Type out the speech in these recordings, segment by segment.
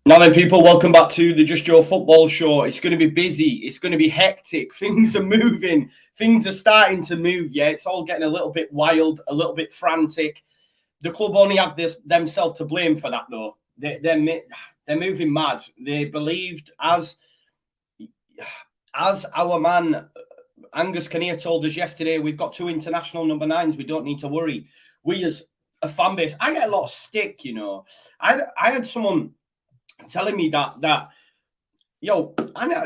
Now then, people, welcome back to the Just Joe Football Show. It's going to be busy. It's going to be hectic. Things are moving. Things are starting to move. Yeah, it's all getting a little bit wild, a little bit frantic. The club only have themselves to blame for that, though. They're moving mad. They believed, as our man Angus Kinnear told us yesterday, we've got 2 international number 9s. We don't need to worry. We as a fan base, I get a lot of stick, you know. I had someone telling me that I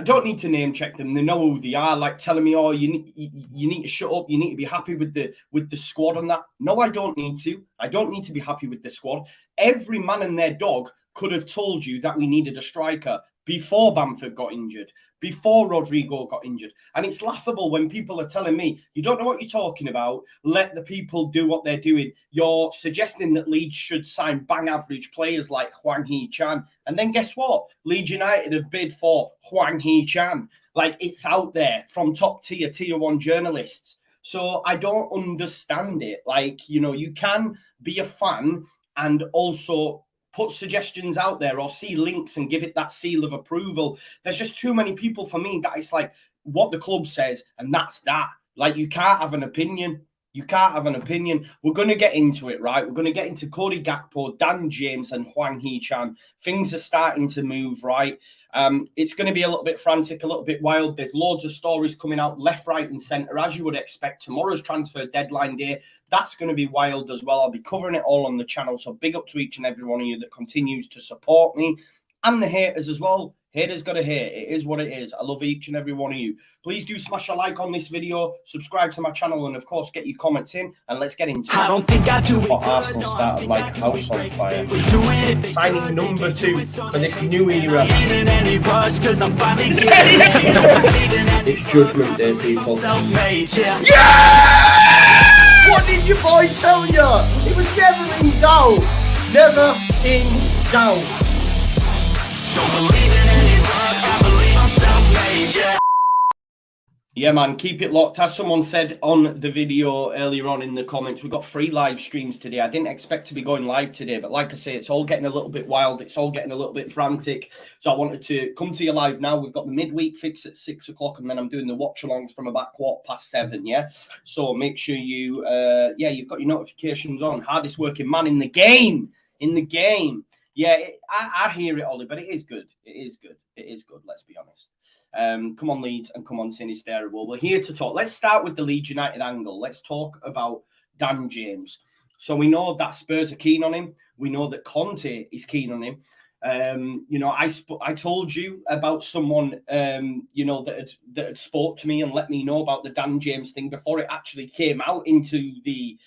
don't need to name check them. They know who they are. Like telling me, oh, you need to shut up. You need to be happy with the squad and that. No, I don't need to. I don't need to be happy with the squad. Every man and their dog could have told you that we needed a striker before Bamford got injured, before Rodrigo got injured. And it's laughable when people are telling me, you don't know what you're talking about. Let the people do what they're doing. You're suggesting that Leeds should sign bang average players like Hwang, Hee-chan. And then guess what? Leeds United have bid for Hwang, Hee-chan. Like, it's out there from top tier 1 journalists. So I don't understand it. Like, you know, you can be a fan and also put suggestions out there or see links and give it that seal of approval. There's just too many people for me that it's like what the club says and that's that. Like, you can't have an opinion. You can't have an opinion. We're going to get into it, right? We're going to get into Cody Gakpo, Dan James and Hwang Hee-chan. Things are starting to move, right? It's going to be a little bit frantic, a little bit wild. There's loads of stories coming out left, right and centre, as you would expect. Tomorrow's transfer deadline day. That's going to be wild as well. I'll be covering it all on the channel. So big up to each and every one of you that continues to support me. And the haters as well. Haters got to hate. It is what it is. I love each and every one of you. Please do smash a like on this video, subscribe to my channel, and of course get your comments in. And let's get into it. I don't think I do it. Arsenal started like house on fire. Signing number 2 for this new era. It's Judgment Day, people. Yeah! What did your boy tell you? It was never in doubt. Never in doubt. Don't believe in any luck, I believe I'm self-made, yeah. Yeah, man, keep it locked. As someone said on the video earlier on in the comments, we've got 3 live streams today. I didn't expect to be going live today, but like I say, it's all getting a little bit wild. It's all getting a little bit frantic. So I wanted to come to you live now. We've got the midweek fix at 6 o'clock, and then I'm doing the watch-alongs from about 7:15, yeah? So make sure you, you've got your notifications on. Hardest working man in the game. Yeah, I hear it, Ollie, but it is good. It is good. It is good, let's be honest. Come on, Leeds, and come on, Sinisterra. We're here to talk. Let's start with the Leeds United angle. Let's talk about Dan James. So we know that Spurs are keen on him. We know that Conte is keen on him. You know, I told you about someone, you know, that had spoke to me and let me know about the Dan James thing before it actually came out into the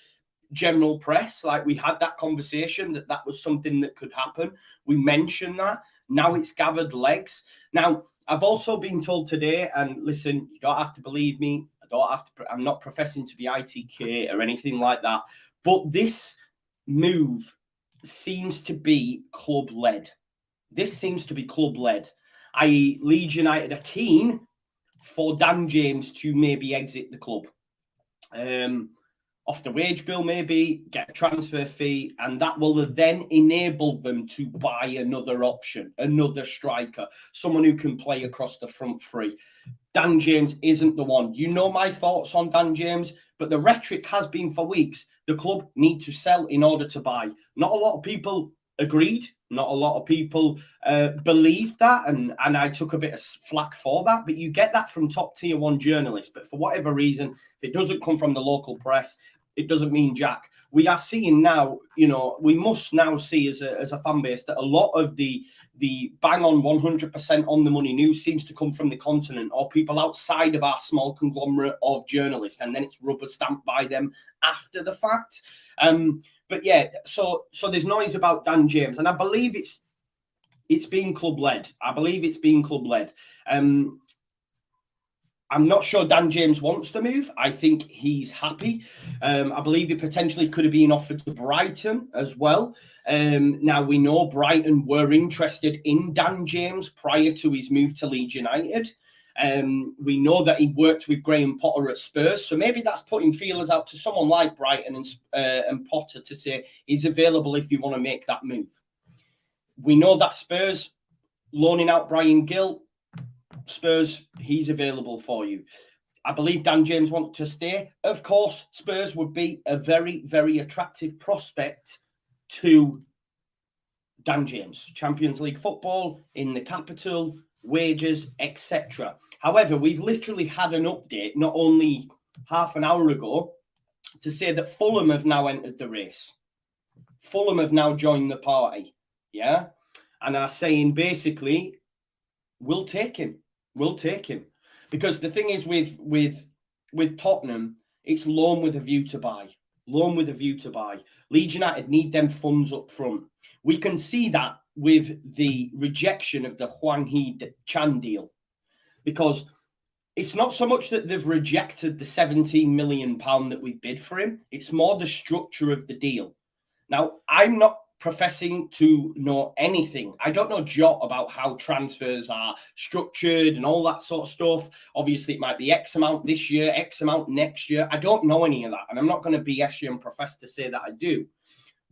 general press. Like, we had that conversation that was something that could happen. We mentioned that. Now it's gathered legs. Now, I've also been told today, and listen, you don't have to believe me. I'm not professing to be ITK or anything like that. But this move seems to be club-led. This seems to be club-led. I.e., Leeds United are keen for Dan James to maybe exit the club. Off the wage bill, maybe, get a transfer fee, and that will then enable them to buy another option, another striker, someone who can play across the front 3. Dan James isn't the one. You know my thoughts on Dan James, but the rhetoric has been for weeks. The club need to sell in order to buy. Not a lot of people agreed. Not a lot of people believed that, and I took a bit of flack for that. But you get that from top tier 1 journalists. But for whatever reason, if it doesn't come from the local press, it doesn't mean jack. We are seeing now, you know, we must now see as a fan base that a lot of the bang on 100% on the money news seems to come from the continent or people outside of our small conglomerate of journalists, and then it's rubber stamped by them after the fact. But yeah, so there's noise about Dan James, and I believe it's being club led. I'm not sure Dan James wants to move. I think he's happy. I believe he potentially could have been offered to Brighton as well. Now, we know Brighton were interested in Dan James prior to his move to Leeds United. We know that he worked with Graham Potter at Spurs, so maybe that's putting feelers out to someone like Brighton and Potter to say he's available if you want to make that move. We know that Spurs loaning out Bryan Gil, Spurs, he's available for you. I believe Dan James wants to stay. Of course, Spurs would be a very, very attractive prospect to Dan James. Champions League football in the capital, wages, etc. However, we've literally had an update not only half an hour ago to say that Fulham have now entered the race. Fulham have now joined the party, yeah? And are saying basically, we'll take him. We'll take him. Because the thing is with Tottenham, it's loan with a view to buy. Loan with a view to buy. Leeds United need them funds up front. We can see that with the rejection of the Hwang Hee-chan deal. Because it's not so much that they've rejected the £17 million that we bid for him. It's more the structure of the deal. Now, I'm not professing to know anything. I don't know jot about how transfers are structured and all that sort of stuff. Obviously, it might be X amount this year, X amount next year. I don't know any of that. And I'm not going to BS you and profess to say that I do.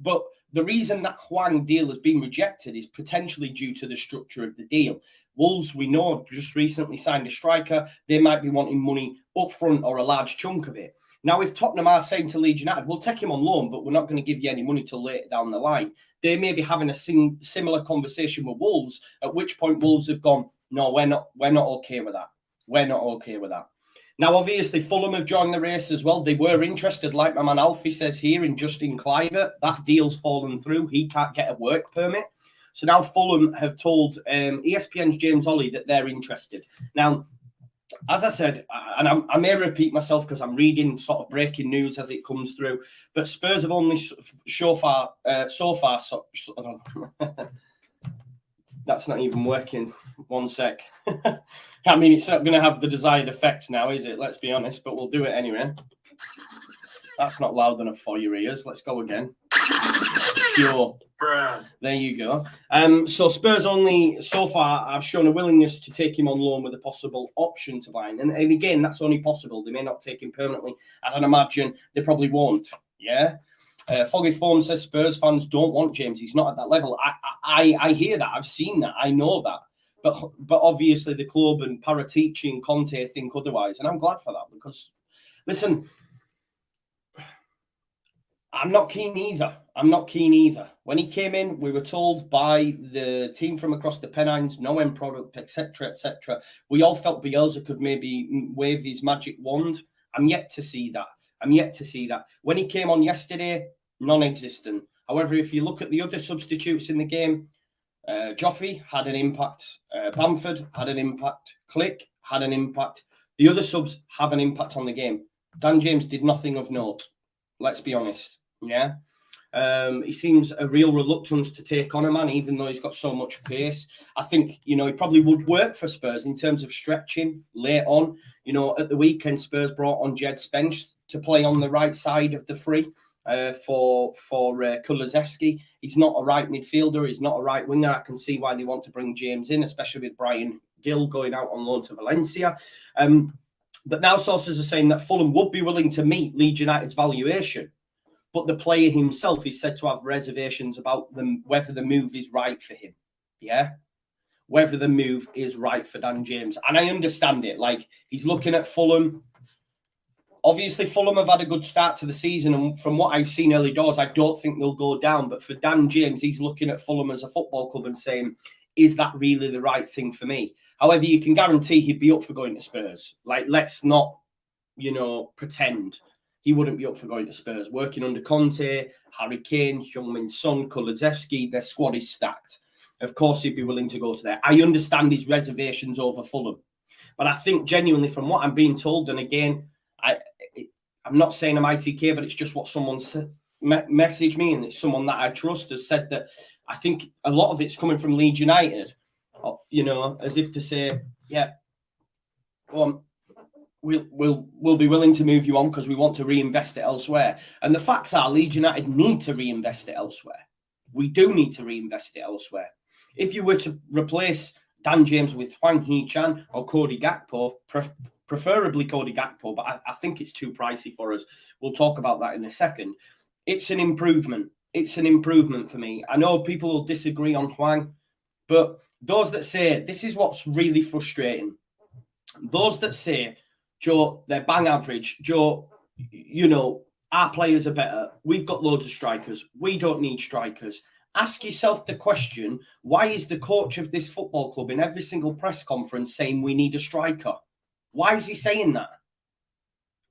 But the reason that Hwang deal has been rejected is potentially due to the structure of the deal. Wolves, we know, have just recently signed a striker. They might be wanting money up front or a large chunk of it. Now, if Tottenham are saying to Leeds United, we'll take him on loan, but we're not going to give you any money till later down the line, they may be having a similar conversation with Wolves, at which point Wolves have gone, no, we're not okay with that. We're not okay with that. Now, obviously, Fulham have joined the race as well. They were interested, like my man Alfie says here, in Justin Kluivert. That deal's fallen through. He can't get a work permit. So now Fulham have told ESPN's James Ollie that they're interested. Now, as I said, and I may repeat myself because I'm reading sort of breaking news as it comes through, but Spurs have only so far. That's not even working. One sec. I mean, it's not going to have the desired effect now, is it? Let's be honest, but we'll do it anyway. That's not loud enough for your ears. Let's go again. Sure. There you go. So Spurs only so far have shown a willingness to take him on loan with a possible option to buy him. And again, that's only possible. They may not take him permanently. I don't imagine they probably won't. Yeah. Foggy Form says Spurs fans don't want James. He's not at that level. I hear that. I've seen that. I know that. But obviously the club and Paratici and Conte think otherwise. And I'm glad for that because, listen, I'm not keen either. When he came in, we were told by the team from across the Pennines, no end product, etc., etc. We all felt Bielsa could maybe wave his magic wand. I'm yet to see that. When he came on yesterday, non-existent. However, if you look at the other substitutes in the game, Joffrey had an impact. Bamford had an impact. Click had an impact. The other subs have an impact on the game. Dan James did nothing of note. Let's be honest. Yeah. He seems a real reluctance to take on a man, even though he's got so much pace. I think, he probably would work for Spurs in terms of stretching late on. At the weekend, Spurs brought on Jed Spence to play on the right side of the free for Kulusevski. He's not a right midfielder. He's not a right winger. I can see why they want to bring James in, especially with Bryan Gil going out on loan to Valencia. But now sources are saying that Fulham would be willing to meet Leeds United's valuation. But the player himself is said to have reservations about whether the move is right for him. Yeah? Whether the move is right for Dan James. And I understand it. Like, he's looking at Fulham. Obviously, Fulham have had a good start to the season. And from what I've seen early doors, I don't think they'll go down. But for Dan James, he's looking at Fulham as a football club and saying, is that really the right thing for me? However, you can guarantee he'd be up for going to Spurs. Like, let's not, pretend. He wouldn't be up for going to Spurs. Working under Conte, Harry Kane, Heung-min Son, Kulusevski, their squad is stacked. Of course, he'd be willing to go to there. I understand his reservations over Fulham. But I think genuinely from what I'm being told, and again, I'm not saying I'm ITK, but it's just what someone messaged me, and it's someone that I trust, has said that I think a lot of it's coming from Leeds United, as if to say, yeah, well, we'll be willing to move you on because we want to reinvest it elsewhere. And the facts are Leeds United need to reinvest it elsewhere. We do need to reinvest it elsewhere. If you were to replace Dan James with Hwang Hee-chan or Cody Gakpo, preferably Cody Gakpo, but I think it's too pricey for us. We'll talk about that in a second. It's an improvement. It's an improvement for me. I know people will disagree on Hwang. But those that say, this is what's really frustrating. Those that say, Joe, they're bang average. Joe, you know, our players are better. We've got loads of strikers. We don't need strikers. Ask yourself the question, why is the coach of this football club in every single press conference saying we need a striker? Why is he saying that?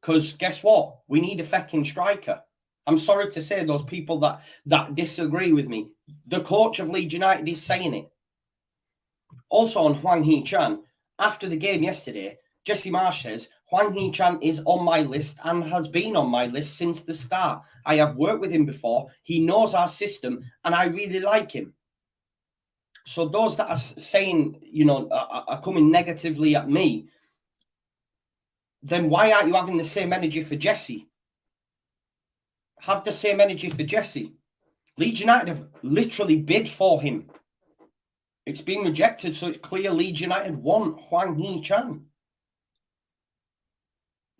Because guess what? We need a fucking striker. I'm sorry to say, those people that disagree with me, the coach of Leeds United is saying it. Also on Hwang Hee-chan, after the game yesterday, Jesse Marsh says, Hwang Hee-chan is on my list and has been on my list since the start. I have worked with him before. He knows our system and I really like him. So those that are saying, you know, are coming negatively at me, then why aren't you having the same energy for Jesse? Have the same energy for Jesse. Leeds United have literally bid for him. It's been rejected, so it's clear Leeds United want Hwang Hee-chan.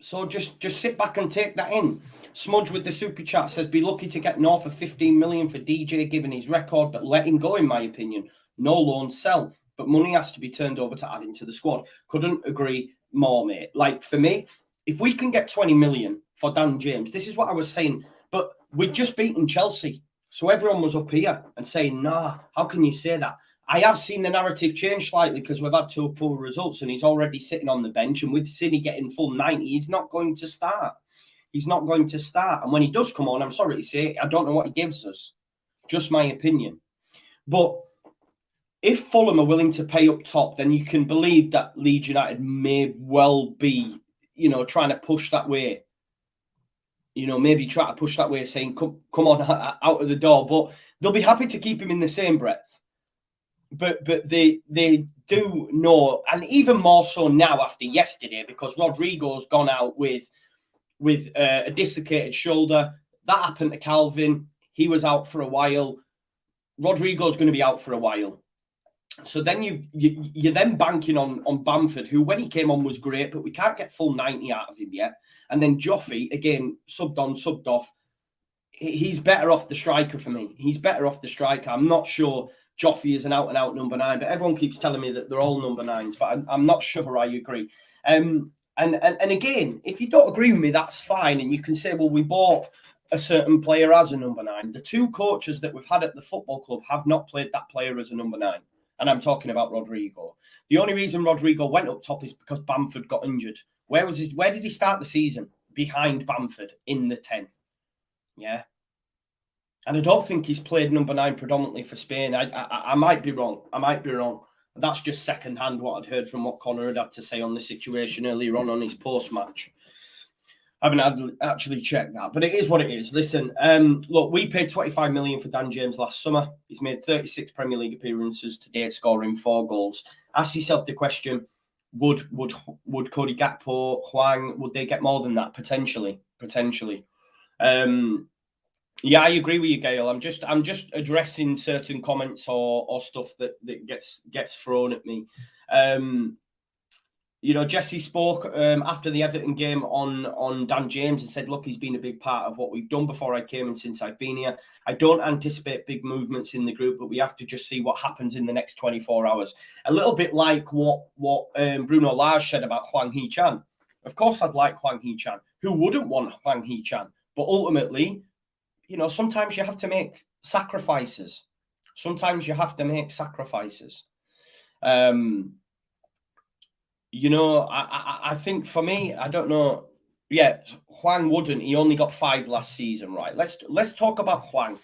So just sit back and take that in. Smudge with the super chat says, be lucky to get north of 15 million for DJ given his record, but let him go in my opinion. No loan, sell. But money has to be turned over to add into the squad. Couldn't agree more, mate. Like for me, if we can get 20 million for Dan James, this is what I was saying, but we'd just beaten Chelsea. So everyone was up here and saying, nah, how can you say that? I have seen the narrative change slightly because we've had 2 poor results and he's already sitting on the bench. And with City getting full 90, he's not going to start. He's not going to start. And when he does come on, I'm sorry to say, I don't know what he gives us. Just my opinion. But if Fulham are willing to pay up top, then you can believe that Leeds United may well be, you know, trying to push that way. You know, maybe try to push that way, saying, come on, out of the door. But they'll be happy to keep him in the same breath. But they do know, and even more so now after yesterday, because Rodrigo's gone out with a dislocated shoulder. That happened to Calvin. He was out for a while. Rodrigo's going to be out for a while. So then you're then banking on Bamford, who when he came on was great, but we can't get full 90 out of him yet. And then Joffrey, again, subbed on, subbed off. He's better off the striker for me. He's better off the striker. I'm not sure Joffrey is an out-and-out number 9, but everyone keeps telling me that they're all number 9s, but I'm not sure I agree. And again, if you don't agree with me, that's fine. And you can say, well, we bought a certain player as a number 9. The 2 coaches that we've had at the football club have not played that player as a number 9. And I'm talking about Rodrigo. The only reason Rodrigo went up top is because Bamford got injured. Where did he start the season? Behind Bamford in the 10. Yeah. And I don't think he's played number 9 predominantly for Spain. I might be wrong. That's just secondhand what I'd heard from what Connor had to say on the situation earlier on his post-match. I haven't actually checked that, but it is what it is. Listen, look, we paid 25 million for Dan James last summer. He's made 36 Premier League appearances to date, scoring 4 goals. Ask yourself the question, would Cody Gakpo, Hwang, would they get more than that? Potentially. Yeah, I agree with you, Gail. I'm just addressing certain comments or stuff that gets thrown at me. You know, Jesse spoke after the Everton game on Dan James and said, look, he's been a big part of what we've done before I came and since I've been here. I don't anticipate big movements in the group, but we have to just see what happens in the next 24 hours. A little bit like what Bruno Lage said about Hwang Hee-chan. Of course, I'd like Hwang Hee-chan. Who wouldn't want Hwang Hee-chan? But ultimately, you know, sometimes you have to make sacrifices. You know, I think for me, I don't know. Yeah, Hwang wouldn't. He only got 5 last season, right? Let's talk about Hwang,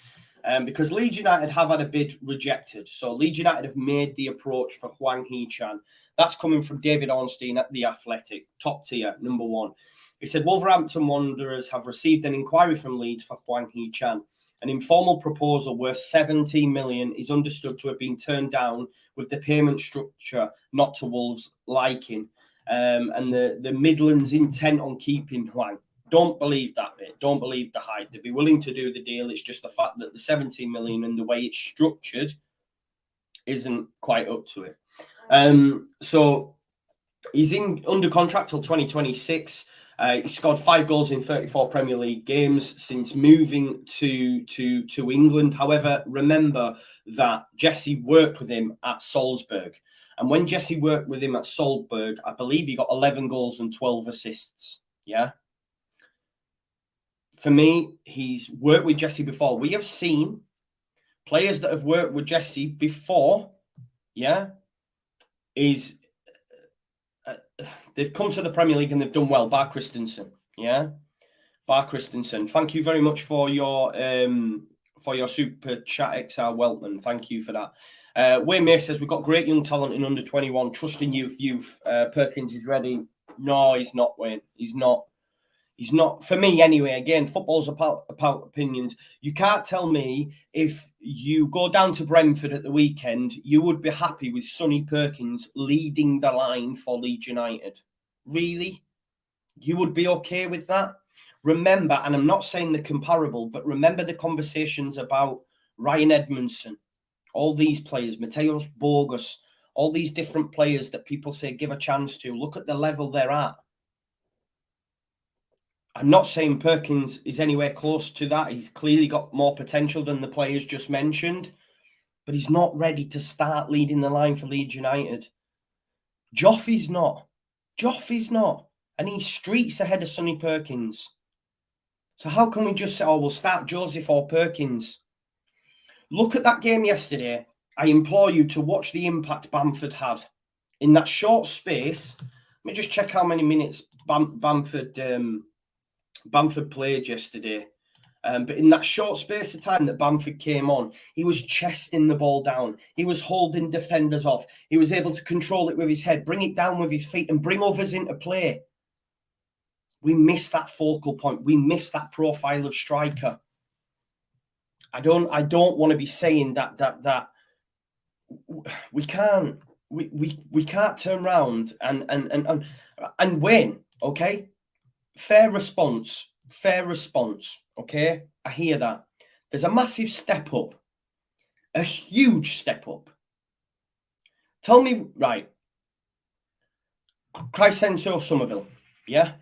because Leeds United have had a bid rejected. So Leeds United have made the approach for Hwang Hee-chan. That's coming from David Ornstein at The Athletic, top tier, number 1. He said, Wolverhampton Wanderers have received an inquiry from Leeds for Hwang Hee-chan. An informal proposal worth 17 million is understood to have been turned down with the payment structure not to Wolves' liking, and the Midlands' intent on keeping Hwang. Don't believe that bit. Don't believe the hype. They'd be willing to do the deal. It's just the fact that the 17 million and the way it's structured isn't quite up to it. So he's under contract till 2026. He scored 5 goals in 34 Premier League games since moving to England. However, remember that Jesse worked with him at Salzburg. And when Jesse worked with him at Salzburg, I believe he got 11 goals and 12 assists. Yeah. For me, he's worked with Jesse before. We have seen players that have worked with Jesse before, yeah, they've come to the Premier League and they've done well. Bar Christensen, yeah, Bar Christensen. Thank you very much for your super chat, XR Weltman. Thank you for that. Wayne May says we've got great young talent in under 21. Trusting youth. Perkins is ready. No, he's not. Wayne, he's not. He's not, for me anyway. Again, football's about opinions. You can't tell me if you go down to Brentford at the weekend, you would be happy with Sonny Perkins leading the line for Leeds United. Really? You would be okay with that? Remember, and I'm not saying they're comparable, but remember the conversations about Ryan Edmondson, all these players, Mateusz Bogus, all these different players that people say give a chance to. Look at the level they're at. I'm not saying Perkins is anywhere close to that. He's clearly got more potential than the players just mentioned, but he's not ready to start leading the line for Leeds United. Joffy's not. And he's streets ahead of Sonny Perkins. So how can we just say, oh, we'll start Joseph or Perkins? Look at that game yesterday. I implore you to watch the impact Bamford had. In that short space, let me just check how many minutes Bamford played yesterday. But in that short space of time that Bamford came on, he was chesting the ball down. He was holding defenders off. He was able to control it with his head, bring it down with his feet, and bring others into play. We missed that focal point. We missed that profile of striker. I don't want to be saying that we can't turn around and win. Okay. Fair response. Okay, I hear that. There's a massive step up, a huge step up. Tell me, right, Crysencio Somerville, yeah?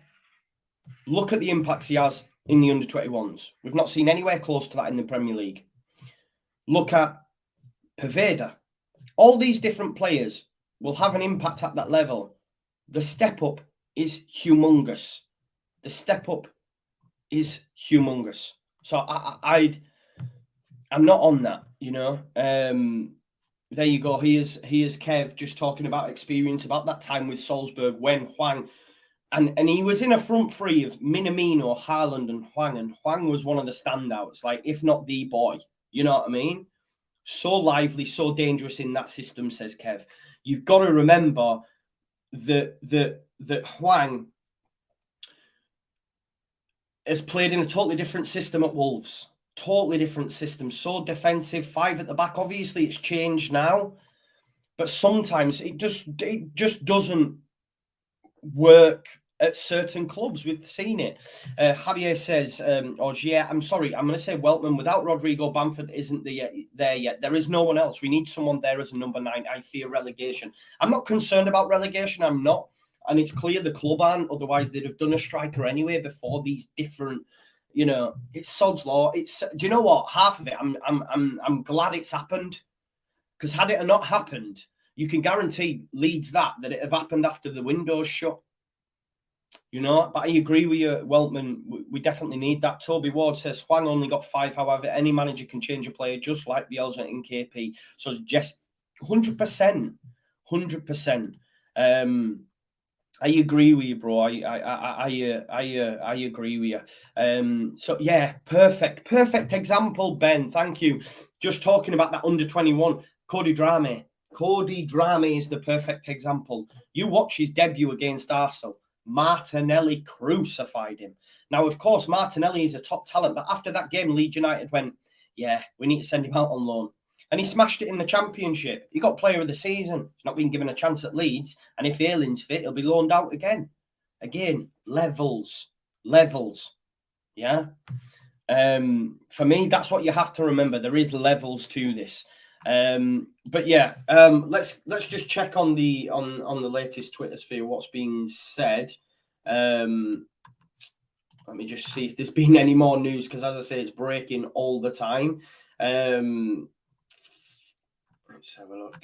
Look at the impacts he has in the under-21s. We've not seen anywhere close to that in the Premier League. Look at Poveda. All these different players will have an impact at that level. The step up is humongous. So I'm not on that, you know. There you go. He is Kev just talking about experience about that time with Salzburg when Hwang and he was in a front three of Minamino, Haaland, and Hwang. And Hwang was one of the standouts, like if not the boy. You know what I mean? So lively, so dangerous in that system, says Kev. You've got to remember that Hwang has played in a totally different system at Wolves. Totally different system. So defensive, 5 at the back. Obviously, it's changed now, but sometimes it just doesn't work at certain clubs. We've seen it. Javier says, I'm sorry, I'm going to say Weltman. Without Rodrigo, Bamford isn't there yet. There is no one else. We need someone there as a number 9. I fear relegation. I'm not concerned about relegation. I'm not. And it's clear the club aren't. Otherwise, they'd have done a striker anyway before these different, you know, it's sod's law. Do you know what? Half of it, I'm glad it's happened. Because had it not happened, you can guarantee Leeds that it have happened after the window's shut. You know, but I agree with you, Weltman. We definitely need that. Toby Ward says Hwang only got 5. However, any manager can change a player just like Bielsa and KP. So just 100%. I agree with you, bro. I agree with you. So yeah, perfect example, Ben. Thank you. Just talking about that under 21, Cody Drameh. Cody Drameh is the perfect example. You watch his debut against Arsenal. Martinelli crucified him. Now, of course, Martinelli is a top talent, but after that game, Leeds United went, yeah, we need to send him out on loan. And he smashed it in the Championship. He got Player of the Season. He's not been given a chance at Leeds. And if Ayling's fit, he'll be loaned out again. Again, levels. Yeah. For me, that's what you have to remember. There is levels to this. But yeah, let's just check on the latest Twitter sphere what's being said. Let me just see if there's been any more news, because as I say, it's breaking all the time. Let's have a look.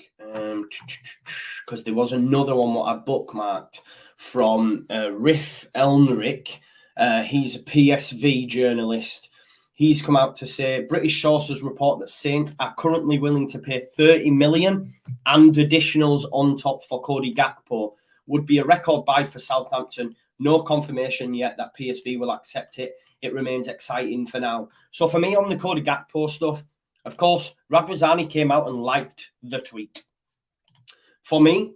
Because there was another one what I bookmarked from Riff Elnrick. He's a PSV journalist. He's come out to say British sources report that Saints are currently willing to pay 30 million and additionals on top for Cody Gakpo. Would be a record buy for Southampton. No confirmation yet that PSV will accept it. It remains exciting for now. So for me on the Cody Gakpo stuff, of course, Radrizzani came out and liked the tweet. For me,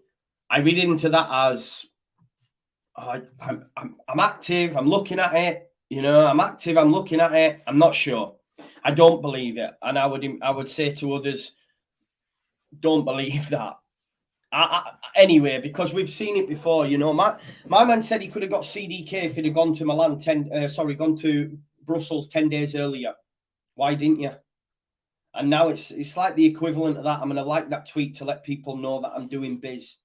I read into that as I'm active. I'm looking at it. You know, I'm active. I'm looking at it. I'm not sure. I don't believe it, and I would say to others, don't believe that. Anyway, because we've seen it before. You know, my man said he could have got CDK if he'd have gone to Milan gone to Brussels 10 days earlier. Why didn't you? And now it's like the equivalent of that. I'm going to like that tweet to let people know that I'm doing biz,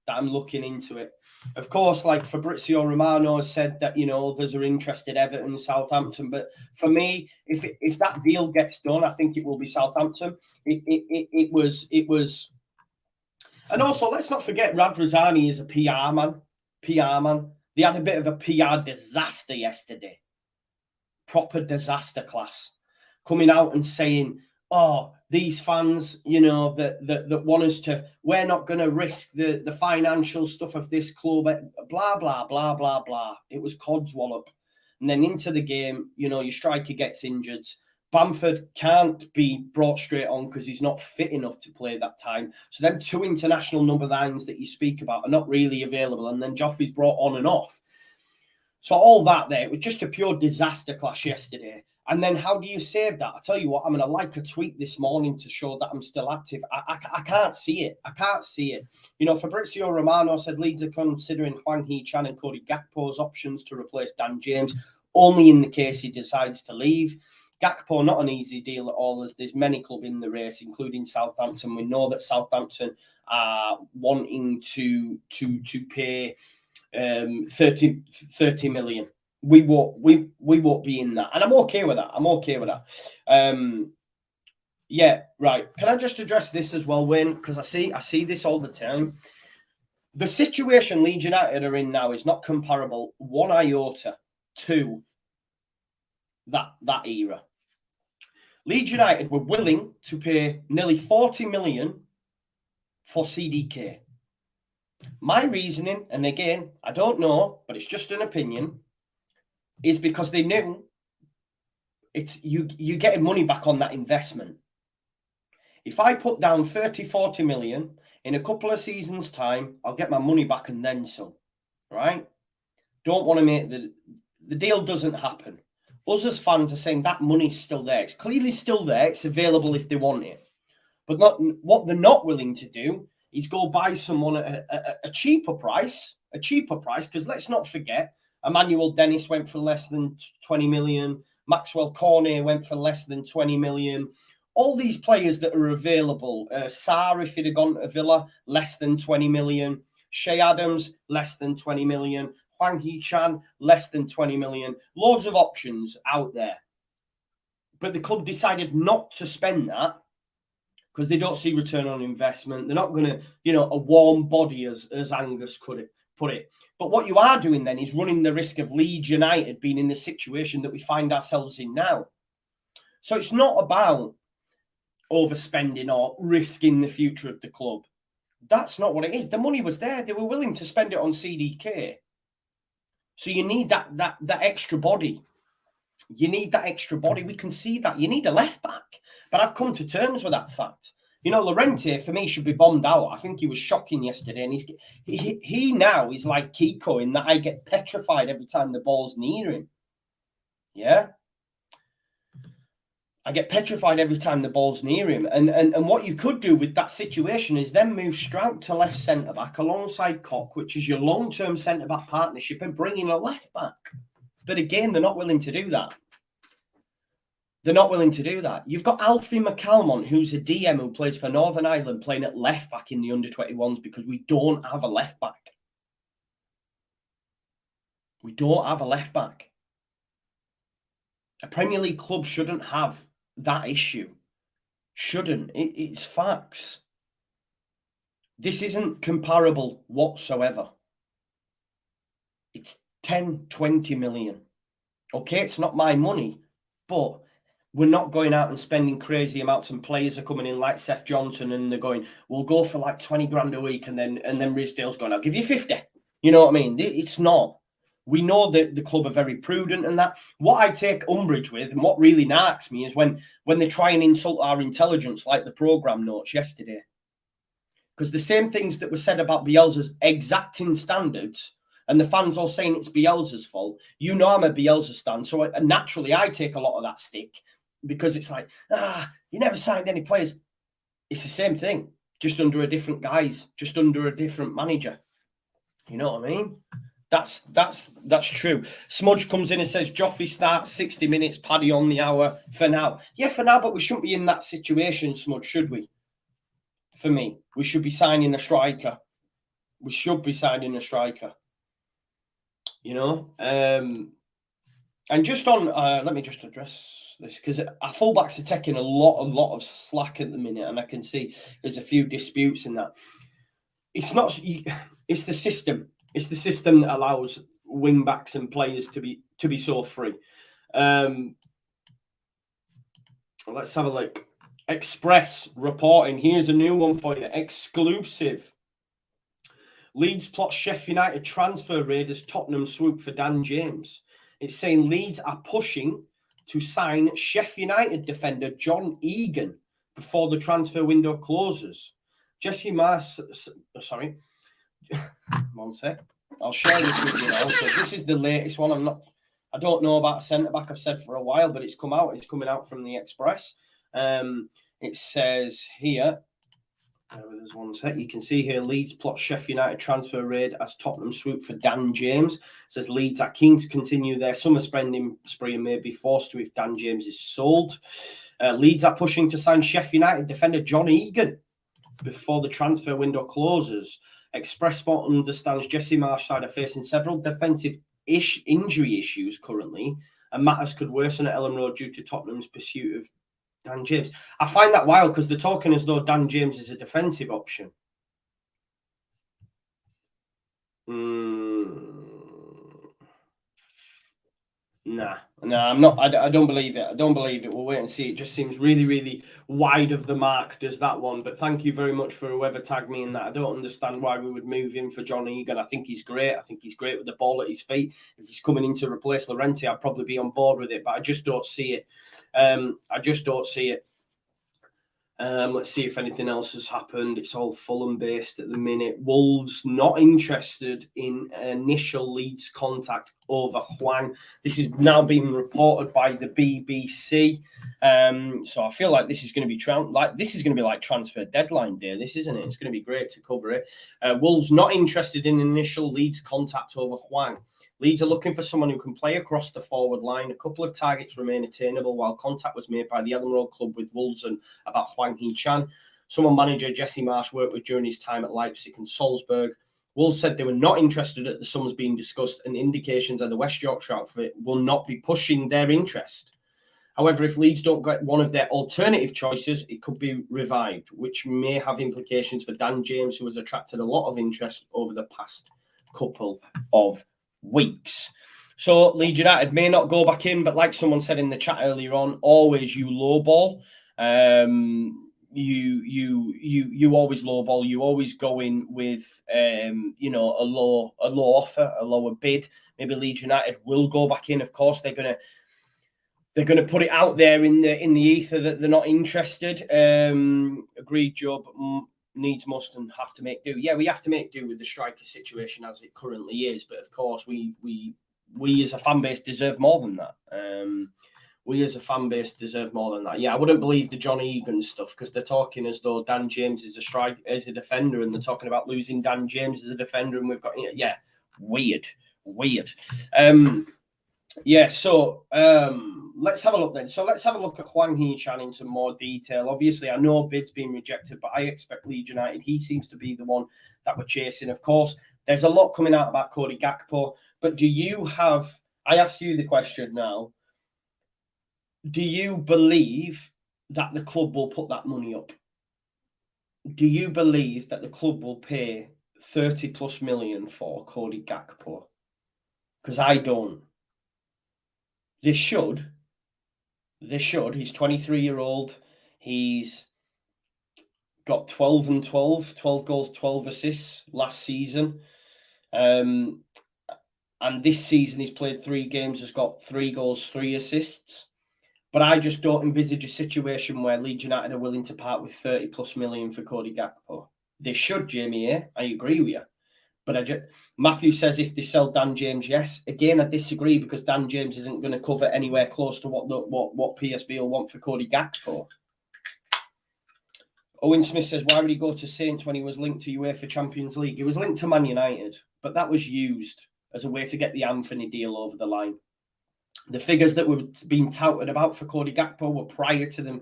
that I'm looking into it. Of course, like Fabrizio Romano has said that, you know, others are interested, Everton, Southampton. But for me, if that deal gets done, I think it will be Southampton. It was. And also, let's not forget, Radrizzani is a PR man. They had a bit of a PR disaster yesterday. Proper disaster class. Coming out and saying, oh, these fans, you know, that want us to, we're not going to risk the financial stuff of this club, blah, blah, blah, blah, blah. It was codswallop. And then into the game, you know, your striker gets injured. Bamford can't be brought straight on because he's not fit enough to play that time. So then 2 international number 9s that you speak about are not really available. And then Joffrey's brought on and off. So all that there, it was just a pure disaster clash yesterday. And then how do you save that? I tell you what, I'm going to like a tweet this morning to show that I'm still active. I can't see it. I can't see it. You know, Fabrizio Romano said Leeds are considering Hwang, Hee-chan and Cody Gakpo's options to replace Dan James, only in the case he decides to leave. Gakpo, not an easy deal at all, as there's many clubs in the race, including Southampton. We know that Southampton are wanting to pay 30 million. We won't be in that, and I'm okay with that. Yeah, right. Can I just address this as well, Wayne? Because I see this all the time. The situation Leeds United are in now is not comparable one iota to that era. Leeds United were willing to pay nearly 40 million for CDK. My reasoning, and again, I don't know, but it's just an opinion, is because they knew it's you're getting money back on that investment. If I put down 30, 40 million in a couple of seasons' time, I'll get my money back and then some, right? Don't want to make the deal doesn't happen. Us as fans are saying that money's still there. It's clearly still there. It's available if they want it. But what they're not willing to do is go buy someone at a cheaper price, because let's not forget, Emmanuel Dennis went for less than 20 million. Maxwell Cornet went for less than 20 million. All these players that are available, Sarr, if he'd have gone to Villa, less than 20 million. Shea Adams, less than 20 million. Hwang Hee-chan, less than 20 million. Loads of options out there. But the club decided not to spend that because they don't see return on investment. They're not going to, you know, a warm body, as Angus put it. But what you are doing then is running the risk of Leeds United being in the situation that we find ourselves in now. So it's not about overspending or risking the future of the club. That's not what it is. The money was there. They were willing to spend it on CDK. So you need that extra body. You need that extra body. We can see that. You need a left back. But I've come to terms with that fact. You know, Llorente, for me, should be bombed out. I think he was shocking yesterday. And he now is like Kiko in that I get petrified every time the ball's near him. Yeah? I get petrified every time the ball's near him. And what you could do with that situation is then move Strout to left centre-back alongside Koch, which is your long-term centre-back partnership, and bring in a left-back. But again, they're not willing to do that. You've got Alfie McCalmont, who's a DM who plays for Northern Ireland, playing at left-back in the under-21s because we don't have a left-back. A Premier League club shouldn't have that issue. Shouldn't. It's facts. This isn't comparable whatsoever. It's 10, 20 million. Okay, it's not my money, but we're not going out and spending crazy amounts, and players are coming in like Seth Johnson and they're going, we'll go for like 20 grand a week, and then Rizdale's going, I'll give you 50. You know what I mean? It's not. We know that the club are very prudent, and that what I take umbrage with and what really narks me is when they try and insult our intelligence, like the programme notes yesterday. Because the same things that were said about Bielsa's exacting standards, and the fans all saying it's Bielsa's fault. You know I'm a Bielsa stan, so naturally I take a lot of that stick, because it's like, you never signed any players. It's the same thing, just under a different guise, just under a different manager. You know what I mean? That's true. Smudge comes in and says, Joffrey starts 60 minutes, Paddy on the hour for now. Yeah, for now, but we shouldn't be in that situation, Smudge, should we? For me, we should be signing a striker. We should be signing a striker. You know? And just on, let me just address this, because our fullbacks are taking a lot of slack at the minute, and I can see there's a few disputes in that. It's not, it's the system. It's the system that allows wing backs and players to be so free. Let's have a look. Express reporting. Here's a new one for you. Exclusive. Leeds plots Sheffield United transfer raid as Tottenham swoop for Dan James. It's saying Leeds are pushing to sign Sheffield United defender John Egan before the transfer window closes. Jesse Mars, sorry. One sec. I'll share this with you now. So this is the latest one. I don't know about centre back. I've said for a while, but it's come out. It's coming out from the Express. It says here. There's one sec. You can see here, Leeds plot Sheffield United transfer raid as Tottenham swoop for Dan James. It says Leeds are keen to continue their summer spending spree and may be forced to if Dan James is sold. Leeds are pushing to sign Sheffield United defender John Egan before the transfer window closes. Express Sport understands Jesse Marsh side are facing several defensive injury issues currently, and matters could worsen at Ellen Road due to Tottenham's pursuit of Dan James. I find that wild because they're talking as though Dan James is a defensive option. Nah, I'm not. I don't believe it. I don't believe it. We'll wait and see. It just seems really, really wide of the mark, does that one. But thank you very much for whoever tagged me in that. I don't understand why we would move him for John Egan. I think he's great. I think he's great with the ball at his feet. If he's coming in to replace Llorente, I'd probably be on board with it. But I just don't see it. I just don't see it. Let's see if anything else has happened. It's all Fulham based at the minute. Wolves not interested in initial Leeds contact over Hwang. This is now being reported by the BBC. So I feel like this is going to be like transfer deadline day. This, isn't it? It's going to be great to cover it. Wolves not interested in initial Leeds contact over Hwang. Leeds are looking for someone who can play across the forward line. A couple of targets remain attainable while contact was made by the Ellen Road club with Wolves and about Hwang Hee-chan. Someone manager Jesse Marsh worked with during his time at Leipzig and Salzburg. Wolves said they were not interested at the sums being discussed, and indications are the West Yorkshire outfit will not be pushing their interest. However, if Leeds don't get one of their alternative choices, it could be revived, which may have implications for Dan James, who has attracted a lot of interest over the past couple of weeks. So Leeds United may not go back in, but like someone said in the chat earlier on, always you lowball. You always lowball. You always go in with a low offer, a lower bid. Maybe Leeds United will go back in. Of course, they're gonna put it out there in the ether that they're not interested. Agreed, Joe, but needs must and have to make do. Yeah, we have to make do with the striker situation as it currently is. But of course, we as a fan base deserve more than that. We as a fan base deserve more than that. Yeah, I wouldn't believe the John Egan stuff because they're talking as though Dan James is a defender, and they're talking about losing Dan James as a defender, and we've got weird. Let's have a look then. So let's have a look at Hwang Hee-chan in some more detail. Obviously, I know bid's been rejected, but I expect Leeds United. He seems to be the one that we're chasing. Of course, there's a lot coming out about Cody Gakpo, but do you have... I asked you the question now. Do you believe that the club will put that money up? Do you believe that the club will pay 30 plus million for Cody Gakpo? Because I don't. They should. They should. He's 23-year-old. He's got 12 and 12 goals, 12 assists last season. And this season he's played 3 games, has got 3 goals, 3 assists. But I just don't envisage a situation where Leeds United are willing to part with 30 plus million for Cody Gakpo. They should, Jamie. I agree with you. But Matthew says if they sell Dan James, yes. Again, I disagree because Dan James isn't going to cover anywhere close to what PSV will want for Cody Gakpo. Owen Smith says, why would he go to Saints when he was linked to UEFA Champions League? He was linked to Man United, but that was used as a way to get the Anthony deal over the line. The figures that were being touted about for Cody Gakpo were prior to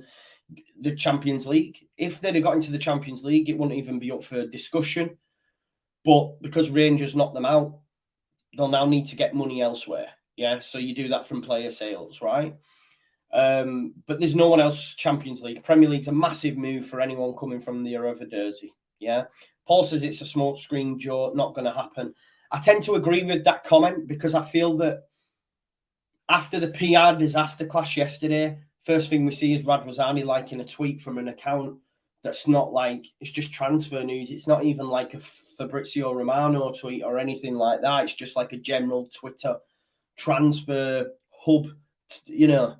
the Champions League. If they'd have got into the Champions League, it wouldn't even be up for discussion. But because Rangers knocked them out, they'll now need to get money elsewhere. Yeah, so you do that from player sales, right? But there's no one else Champions League. Premier League's a massive move for anyone coming from the Eredivisie. Yeah. Paul says it's a smoke screen, Joe. Not going to happen. I tend to agree with that comment because I feel that after the PR disaster clash yesterday, first thing we see is Radwazani liking a tweet from an account that's not like, it's just transfer news. It's not even like a Fabrizio Romano tweet or anything like that. It's just like a general Twitter transfer hub, you know.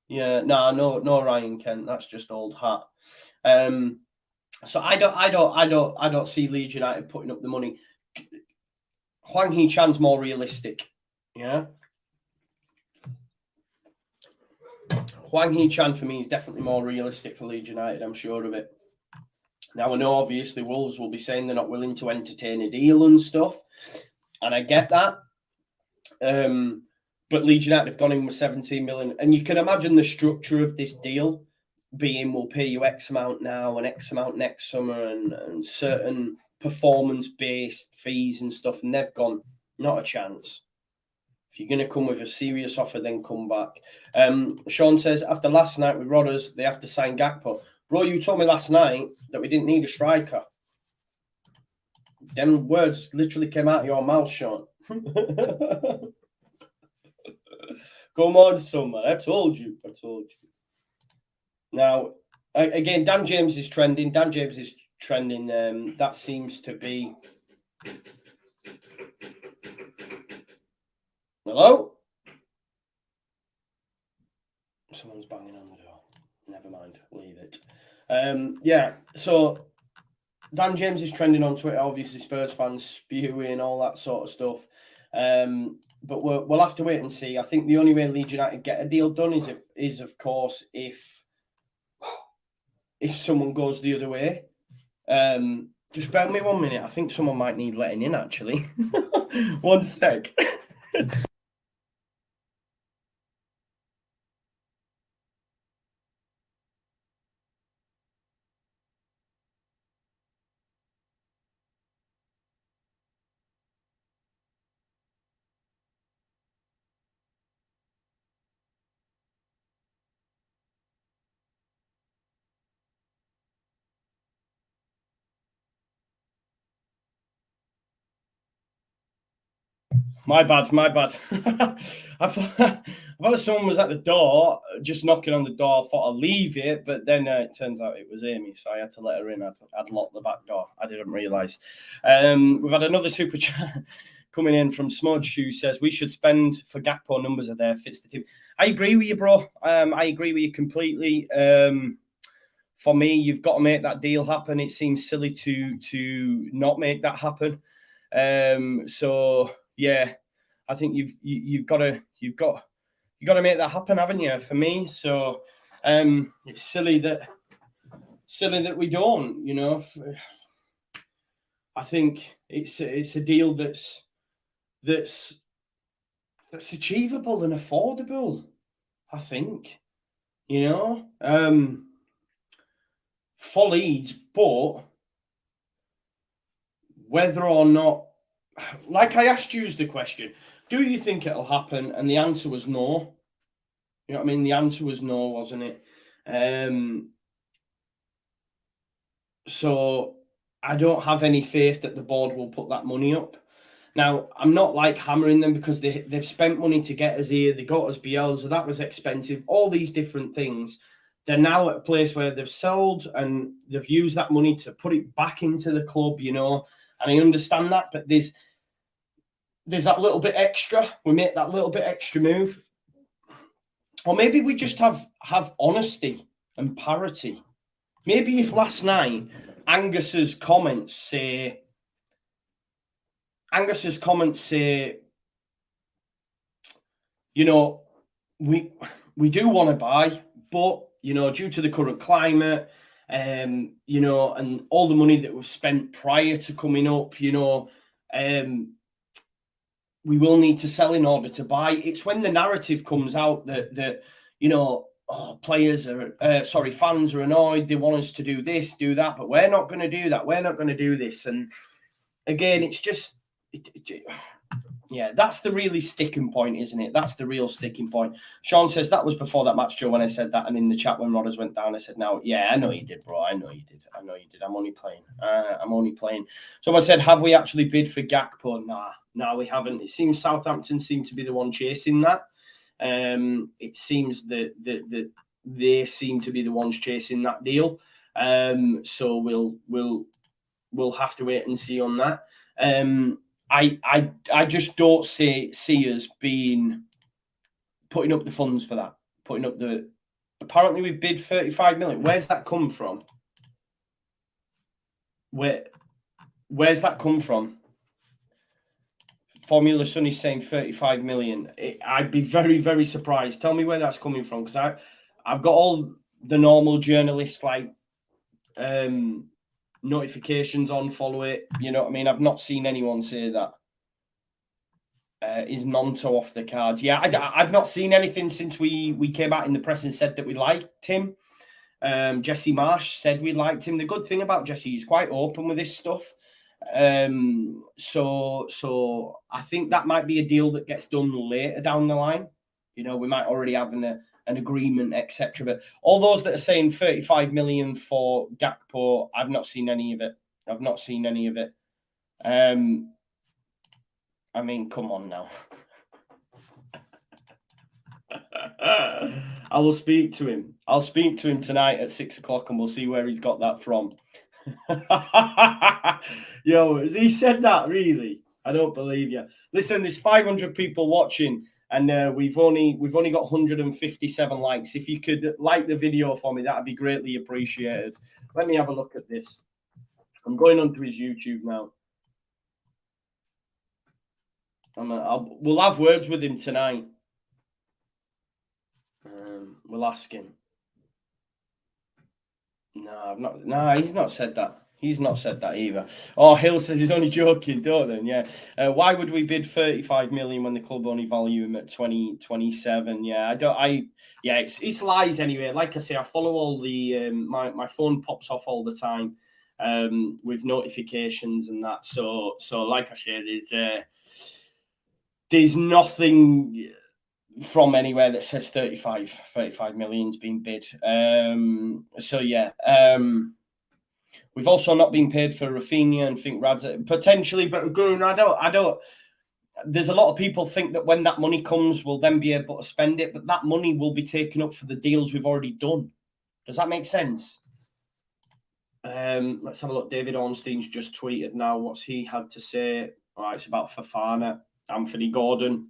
Yeah, no Ryan Kent. That's just old hat. So I don't see Leeds United putting up the money. Hwang Hee-chan's more realistic. Yeah. Hwang Hee-chan for me is definitely more realistic for Leeds United. I'm sure of it. Now I know obviously Wolves will be saying they're not willing to entertain a deal and stuff, and I get that. But Leeds United have gone in with 17 million. And you can imagine the structure of this deal being we'll pay you X amount now and X amount next summer and certain performance-based fees and stuff. And they've gone, not a chance. If you're going to come with a serious offer, then come back. Sean says, after last night with Rodders, they have to sign Gakpo. Bro, you told me last night that we didn't need a striker. Them words literally came out of your mouth, Sean. Come on, someone. I told you. Now, again, Dan James is trending. That seems to be... Hello? Someone's banging on the door. Never mind. Leave it. Yeah, so Dan James is trending on Twitter. Obviously, Spurs fans spewing, all that sort of stuff. But we'll have to wait and see. I think the only way Leeds United get a deal done is of course if someone goes the other way. Just bear with me 1 minute. I think someone might need letting in actually. 1 sec. My bad. I thought someone was at the door, just knocking on the door. I thought I'd leave it, but then it turns out it was Amy, so I had to let her in. I'd locked the back door. I didn't realise. We've had another super chat coming in from Smudge, who says we should spend for Gakpo. Numbers are there, fits the team. I agree with you, bro. I agree with you completely. For me, you've got to make that deal happen. It seems silly to not make that happen. So yeah, I think you've got to make that happen, haven't you? For me, so it's silly that we don't. You know, I think it's a deal that's achievable and affordable. I think, you know, for Leeds, but whether or not, like I asked you the question, do you think it'll happen? And the answer was no. You know what I mean? The answer was no, wasn't it? So I don't have any faith that the board will put that money up. Now, I'm not like hammering them because they've spent money to get us here. They got us Bielsa. That was expensive. All these different things. They're now at a place where they've sold and they've used that money to put it back into the club, you know. And I understand that, but there's that little bit extra. We make that little bit extra move. Or maybe we just have honesty and parity. Maybe if last night Angus's comments say, you know, we do want to buy, but, you know, due to the current climate, you know, and all the money that was spent prior to coming up, you know, we will need to sell in order to buy. It's when the narrative comes out that you know, fans are annoyed. They want us to do this, do that, but we're not going to do that. We're not going to do this. And again, it's just, yeah, that's the really sticking point, isn't it? That's the real sticking point. Sean says that was before that match, Joe, when I said that. And in the chat when Rodders went down, I said, "No, yeah, I know you did, bro. I know you did. I'm only playing. Someone said, have we actually bid for Gakpo? Nah, we haven't. It seems Southampton seem to be the one chasing that. It seems that they seem to be the ones chasing that deal. So we'll have to wait and see on that. I just don't see us being putting up the funds for that. Apparently we've bid 35 million. Where's that come from? Where's that come from? Formula Sun is saying 35 million. I'd be very, very surprised. Tell me where that's coming from, because I've got all the normal journalists like notifications on, follow it. You know what I mean? I've not seen anyone say that. Is Nonto off the cards? Yeah, I've not seen anything since we came out in the press and said that we liked him. Jesse Marsh said we liked him. The good thing about Jesse, he's quite open with this stuff. So I think that might be a deal that gets done later down the line. You know, we might already have an agreement, etc. But all those that are saying 35 million for Gakpo, I've not seen any of it. I mean, come on now. I will speak to him. I'll speak to him tonight at 6:00 and we'll see where he's got that from. Yo, has he said that really? I don't believe you. Listen, there's 500 people watching and we've only got 157 likes. If you could like the video for me, that'd be greatly appreciated. Let me have a look at this. I'm going onto his YouTube now. We'll have words with him tonight. We'll ask him. No, he's not said that. He's not said that either. Oh, Hill says he's only joking, don't they? Yeah. Why would we bid 35 million when the club only value him at 27? Yeah, it's lies anyway. Like I say, I follow all the my phone pops off all the time with notifications and that. So like I said, there's nothing from anywhere that says 35 million's been bid. So yeah. We've also not been paid for Rafinha and think Rad's potentially, but again, I don't. There's a lot of people think that when that money comes, we'll then be able to spend it, but that money will be taken up for the deals we've already done. Does that make sense? Let's have a look. David Ornstein's just tweeted now. What's he had to say? All right, it's about Fofana, Anthony Gordon.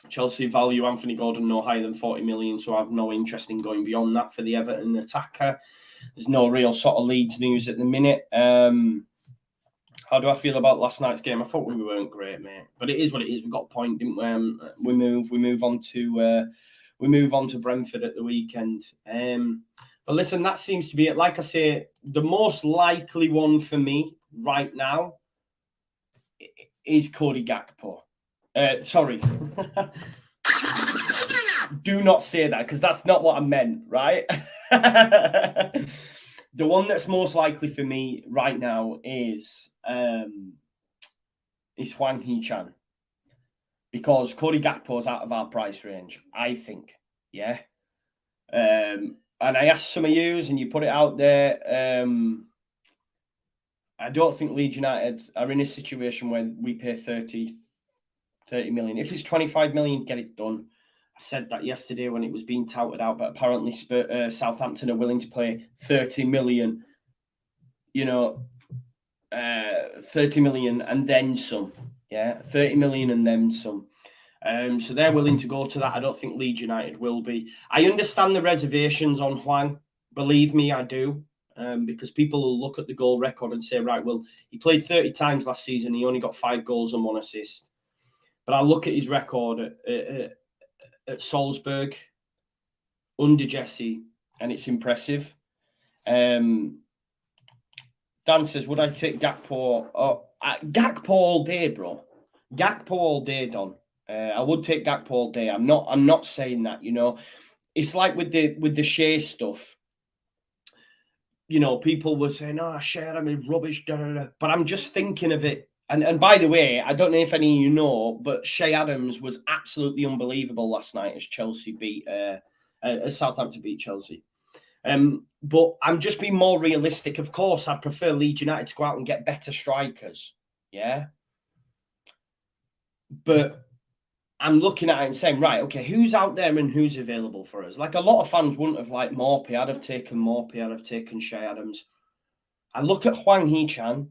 Chelsea value Anthony Gordon no higher than 40 million, so I have no interest in going beyond that for the Everton attacker. There's no real sort of Leeds news at the minute. How do I feel about last night's game? I thought we weren't great, mate, but it is what it is. We got a point, didn't we? We move on to Brentford at the weekend. But listen, that seems to be it. Like I say, the most likely one for me right now is Cody Gakpo. Sorry. Do not say that, because that's not what I meant, right? The one that's most likely for me right now is Hwang Hee-chan, because Cody Gakpo is out of our price range, I think. Yeah. And I asked some of yous, and you put it out there. I don't think Leeds United are in a situation where we pay 30 million. If it's 25 million, get it done. I said that yesterday when it was being touted out, but apparently Southampton are willing to pay 30 million, 30 million and then some. Yeah, 30 million and then some. So they're willing to go to that. I don't think Leeds United will be. I understand the reservations on Hwang. Believe me, I do. Because people will look at the goal record and say, right, well, he played 30 times last season. He only got 5 goals and 1 assist. But I look at his record at Salzburg under Jesse, and it's impressive. Dan says, would I take Gakpo? Gakpo all day, bro. Gakpo all day, Don. I would take Gakpo all day. I'm not saying that, It's like with the Shea stuff. People were saying, "Oh, Shea Adam is rubbish," but I'm just thinking of it. And by the way, I don't know if any of you know, but Shea Adams was absolutely unbelievable last night as Southampton beat Chelsea. But I'm just being more realistic. Of course, I prefer Leeds United to go out and get better strikers. Yeah. But I'm looking at it and saying, right, okay, who's out there and who's available for us? Like, a lot of fans wouldn't have liked Morphy. I'd have taken Morphy. I'd have taken Shea Adams. I look at Hwang Hee-chan,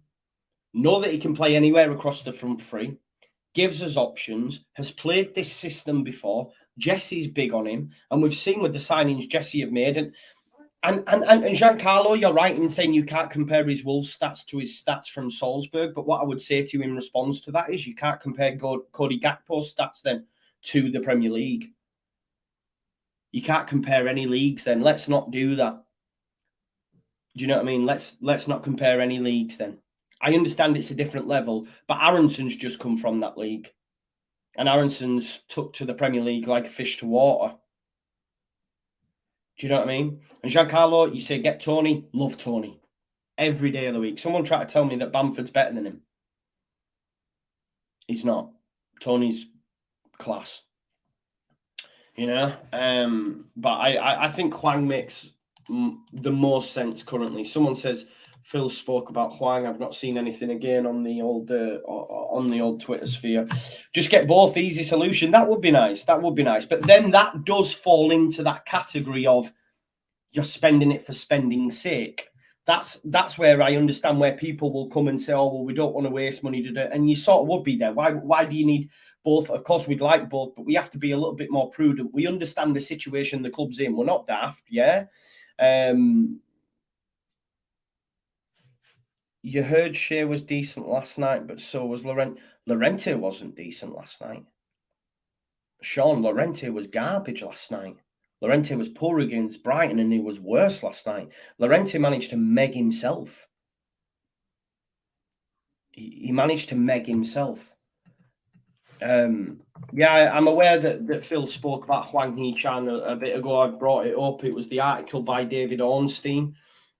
know that he can play anywhere across the front three, gives us options, has played this system before. Jesse's big on him, and we've seen with the signings Jesse have made. And Giancarlo, you're right in saying you can't compare his Wolves stats to his stats from Salzburg. But what I would say to you in response to that is you can't compare Cody Gakpo's stats then to the Premier League. You can't compare any leagues then. Let's not do that. Do you know what I mean? Let's not compare any leagues then. I understand it's a different level, but Aronson's just come from that league. And Aronson's took to the Premier League like a fish to water. Do you know what I mean? And Giancarlo, you say, get Tony. Love Tony. Every day of the week. Someone tried to tell me that Bamford's better than him. He's not. Tony's class. But I think Hwang makes the most sense currently. Someone says Phil spoke about Hwang. I've not seen anything again on the old Twitter sphere. Just get both, easy solution. That would be nice. But then that does fall into that category of you're spending it for spending's sake. That's where I understand where people will come and say, oh, well, we don't want to waste money to do it. And you sort of would be there. Why do you need both? Of course, we'd like both, but we have to be a little bit more prudent. We understand the situation the club's in. We're not daft, yeah? You heard Shea was decent last night, but so was Llorente. Llorente wasn't decent last night. Sean, Llorente was garbage last night. Llorente was poor against Brighton, and he was worse last night. Llorente managed to meg himself. He managed to meg himself. Yeah, I'm aware that Phil spoke about Hwang Hee-chan a bit ago. I brought it up. It was the article by David Ornstein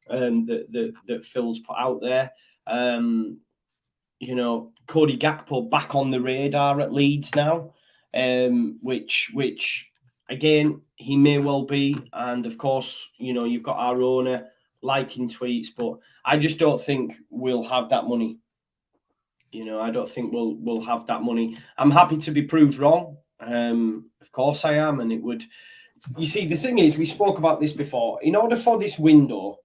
that Phil's put out there. Cody Gakpo back on the radar at Leeds now, which again, he may well be. And of course, you've got our owner liking tweets, but I just don't think we'll have that money. I don't think we'll have that money. I'm happy to be proved wrong. Of course I am. And it would, you see, the thing is, we spoke about this before. In order for this window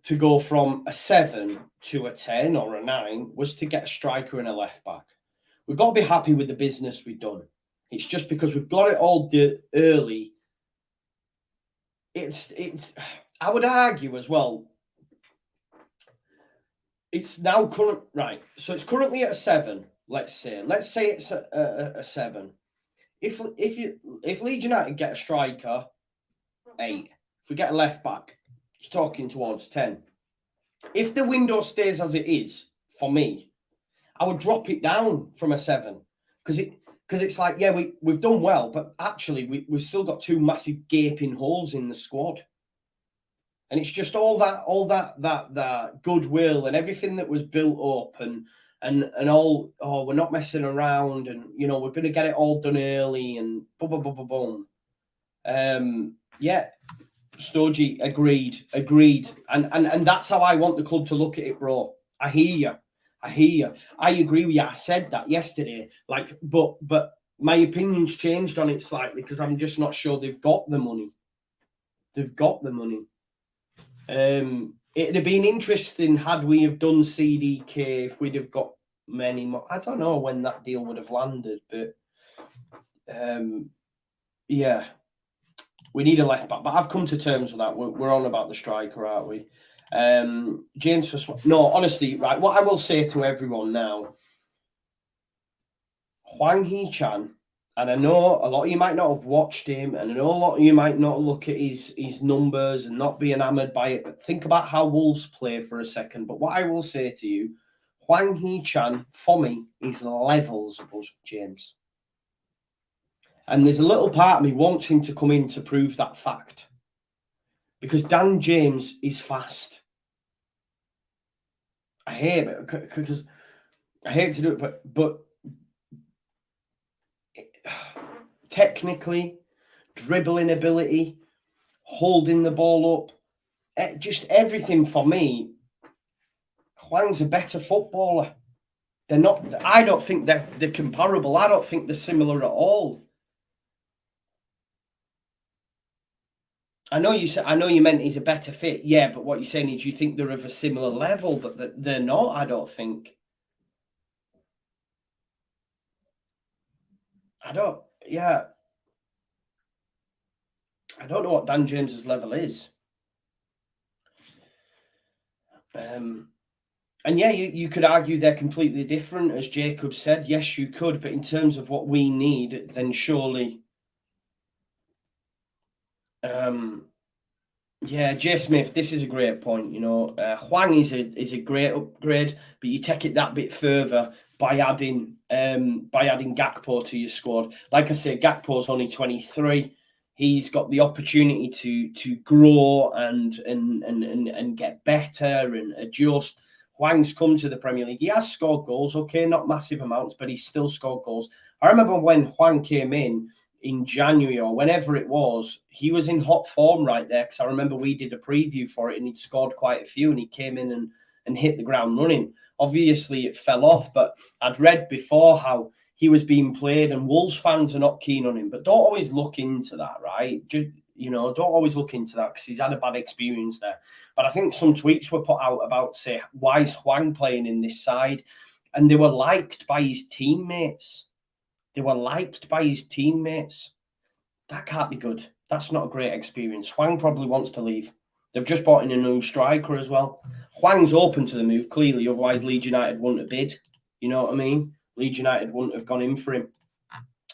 to go from a 7 to a 10 or a 9 was to get a striker and a left back. We've got to be happy with the business we've done. It's just because we've got it all early. It's. I would argue as well. It's now current, right? So it's currently at a 7. Let's say it's a 7. If Leeds United get a striker, 8. If we get a left back, it's talking towards 10. If the window stays as it is, for me, I would drop it down from a 7 because it's like, yeah, we've done well, but actually we've still got 2 massive gaping holes in the squad. And it's just all that goodwill and everything that was built up and all, oh, we're not messing around, and you know, we're going to get it all done early, and boom, boom, boom, boom, boom. Yeah, Stoji, agreed, and that's how I want the club to look at it, bro. I hear you. I agree with you. I said that yesterday, like, but my opinion's changed on it slightly because I'm just not sure they've got the money. It'd have been interesting had we have done CDK if we'd have got many more. I don't know when that deal would have landed, but yeah, we need a left back. But I've come to terms with that. We're on about the striker, aren't we? James for no, honestly, right. What I will say to everyone now, Hwang Hee-chan, and I know a lot of you might not have watched him, and I know a lot of you might not look at his numbers and not be enamored by it, but think about how Wolves play for a second. But what I will say to you, Hwang Hee-chan, for me, is levels above James. And there's a little part of me wants him to come in to prove that fact. Because Dan James is fast. I hate it because I hate to do it, but technically, dribbling ability, holding the ball up, just everything for me. Hwang's a better footballer. They're not. I don't think they're comparable. I don't think they're similar at all. I know you said. I know you meant he's a better fit. Yeah, but what you're saying is you think they're of a similar level, but they're not. I don't think. Yeah. I don't know what Dan James's level is. And yeah, you could argue they're completely different, as Jacob said. Yes, you could, but in terms of what we need, then surely. Yeah, Jay Smith, this is a great point. You know, Hwang is a great upgrade, but you take it that bit further by adding Gakpo to your squad. Like I say, Gakpo's only 23. He's got the opportunity to grow and get better and adjust. Hwang's come to the Premier League. He has scored goals, okay, not massive amounts, but he's still scored goals. I remember when Hwang came in January or whenever it was, he was in hot form right there, because I remember we did a preview for it and he'd scored quite a few and he came in and hit the ground running. Obviously, it fell off, but I'd read before how he was being played and Wolves fans are not keen on him. But don't always look into that, right? Just, you know, don't always look into that because he's had a bad experience there. But I think some tweets were put out about, say, why is Hwang playing in this side? And they were liked by his teammates. That can't be good. That's not a great experience. Hwang probably wants to leave. They've just brought in a new striker as well. Hwang's open to the move, clearly. Otherwise, Leeds United wouldn't have bid. You know what I mean? Leeds United wouldn't have gone in for him.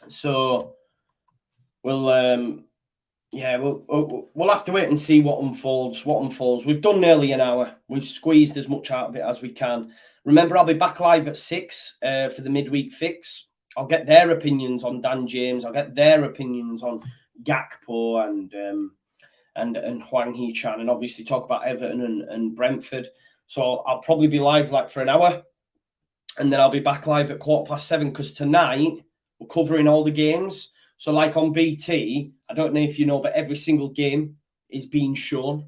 So we'll have to wait and see what unfolds. We've done nearly an hour. We've squeezed as much out of it as we can. Remember, I'll be back live at 6 for the midweek fix. I'll get their opinions on Dan James. I'll get their opinions on Gakpo and Hwang Hee-chan, and obviously talk about Everton and Brentford. So I'll probably be live like for an hour, and then I'll be back live at 7:15 because tonight we're covering all the games. So like on BT, I don't know if you know, but every single game is being shown.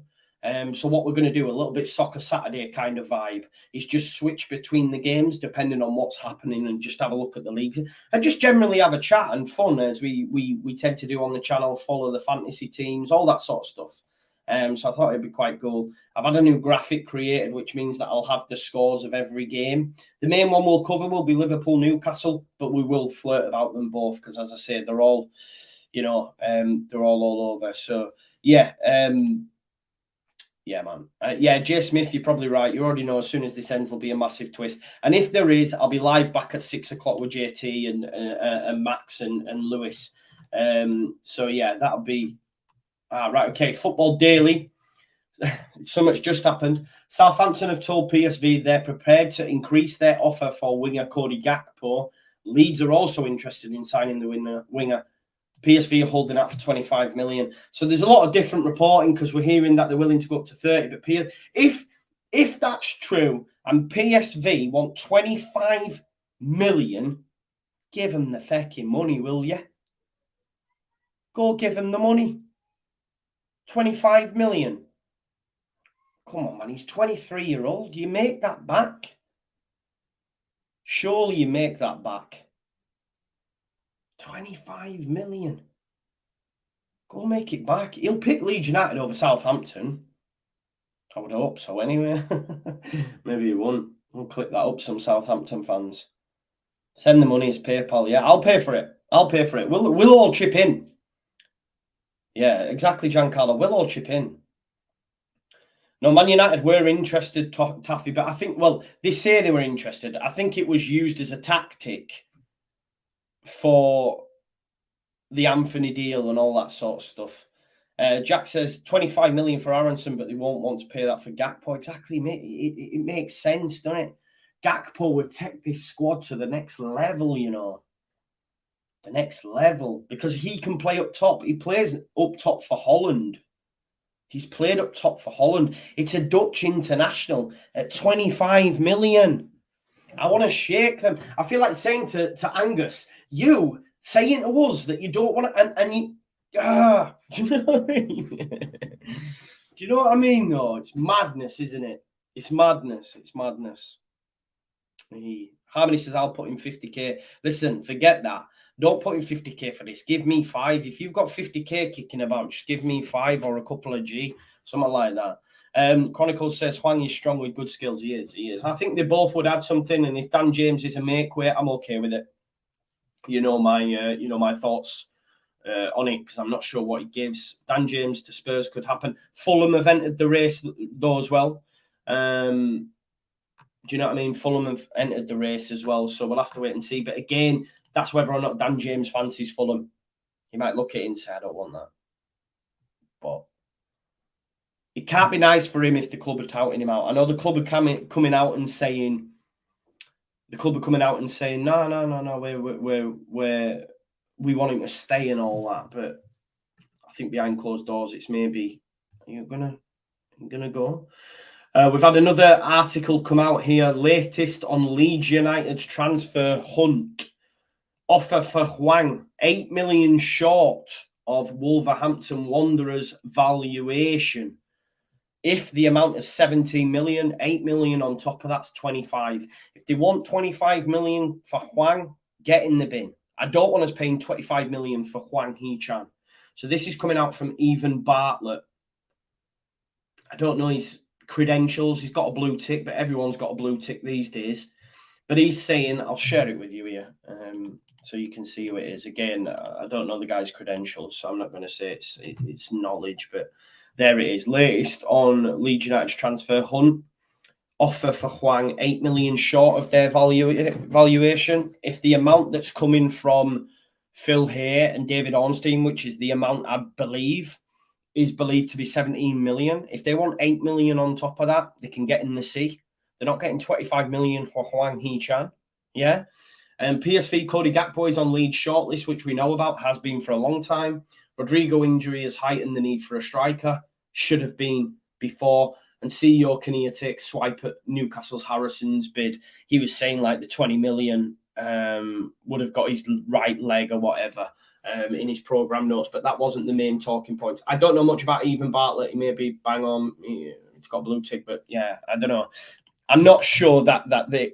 So what we're going to do, a little bit Soccer Saturday kind of vibe, is just switch between the games depending on what's happening and just have a look at the leagues and just generally have a chat and fun as we tend to do on the channel, follow the fantasy teams, all that sort of stuff. So I thought it'd be quite cool. I've had a new graphic created, which means that I'll have the scores of every game. The main one we'll cover will be Liverpool, Newcastle, but we will flirt about them both because, as I say, they're all, you know, they're all over. So yeah. Yeah, man. Yeah, Jay Smith, you're probably right. You already know as soon as this ends, there'll be a massive twist. And if there is, I'll be live back at 6 o'clock with JT and Max and Lewis. So, yeah, that'll be... right, okay. Football Daily. So much just happened. Southampton have told PSV they're prepared to increase their offer for winger Cody Gakpo. Leeds are also interested in signing the winger. PSV are holding out for 25 million. So there's a lot of different reporting because we're hearing that they're willing to go up to 30. But if If that's true and PSV want 25 million, give them the fucking money, will you? Go give him the money. 25 million. Come on, man. He's 23-year-old. You make that back. Surely you make that back. 25 million. Go make it back. He'll pick Leeds United over Southampton. I would hope so anyway. Maybe he won't. We'll click that up, some Southampton fans. Send the money as PayPal. Yeah, I'll pay for it. I'll pay for it. We'll all chip in. Yeah, exactly, Giancarlo. We'll all chip in. No, Man United were interested, Taffy, but I think, well, they say they were interested. I think it was used as a tactic for the Anthony deal and all that sort of stuff. Jack says 25 million for Aronson, but they won't want to pay that for Gakpo. Exactly, mate. It makes sense, doesn't it? Gakpo would take this squad to the next level, you know. The next level. Because he can play up top. He plays up top for Holland. He's played up top for Holland. It's a Dutch international at 25 million. I want to shake them. I feel like saying to Angus, you saying to us that you don't want to, and you, do you know what I mean? Do you know what I mean, though? It's madness, isn't it? It's madness. It's madness. Harmony says, I'll put in 50k. Listen, forget that. Don't put in 50k for this. Give me 5. If you've got 50k kicking about, just give me 5 or a couple of G, something like that. Chronicles says Hwang is strong with good skills. He is. I think they both would add something, and if Dan James is a make weight, I'm okay with it. You know my thoughts on it, because I'm not sure what he gives. Dan James to Spurs could happen. Fulham have entered the race though as well. Do you know what I mean? Fulham have entered the race as well, so we'll have to wait and see. But again, that's whether or not Dan James fancies Fulham. He might look at it and say, I don't want that. But it can't be nice for him if the club are touting him out. I know the club are coming out and saying, no, we want him to stay and all that. But I think behind closed doors, it's maybe, are you gonna go? We've had another article come out here. Latest on Leeds United's transfer hunt. Offer for Hwang, 8 million short of Wolverhampton Wanderers valuation. If the amount is 17 million, 8 million on top of that's 25. If they want 25 million for Hwang, get in the bin. I don't want us paying 25 million for Hwang Hee-chan. So this is coming out from Evan Bartlett. I don't know his credentials. He's got a blue tick, but everyone's got a blue tick these days. But he's saying, I'll share it with you here, so you can see who it is. Again, I don't know the guy's credentials, so I'm not going to say it's knowledge, but there it is. Latest on Leeds United's transfer hunt. Offer for Hwang, 8 million short of their valuation. If the amount that's coming from Phil Hay and David Ornstein, which is the amount I believe, is believed to be 17 million. If they want 8 million on top of that, they can get in the sea. They're not getting 25 million for Hwang Hee-chan. Yeah. And PSV Cody Gakpo is on Leeds shortlist, which we know about, has been for a long time. Rodrigo injury has heightened the need for a striker. Should have been before. And CEO Kinnear takes swipe at Newcastle's Harrison's bid. He was saying like the 20 million would have got his right leg or whatever in his programme notes, but that wasn't the main talking points. I don't know much about Evan Bartlett. He may be bang on. He's got a blue tick, but yeah, I don't know. I'm not sure that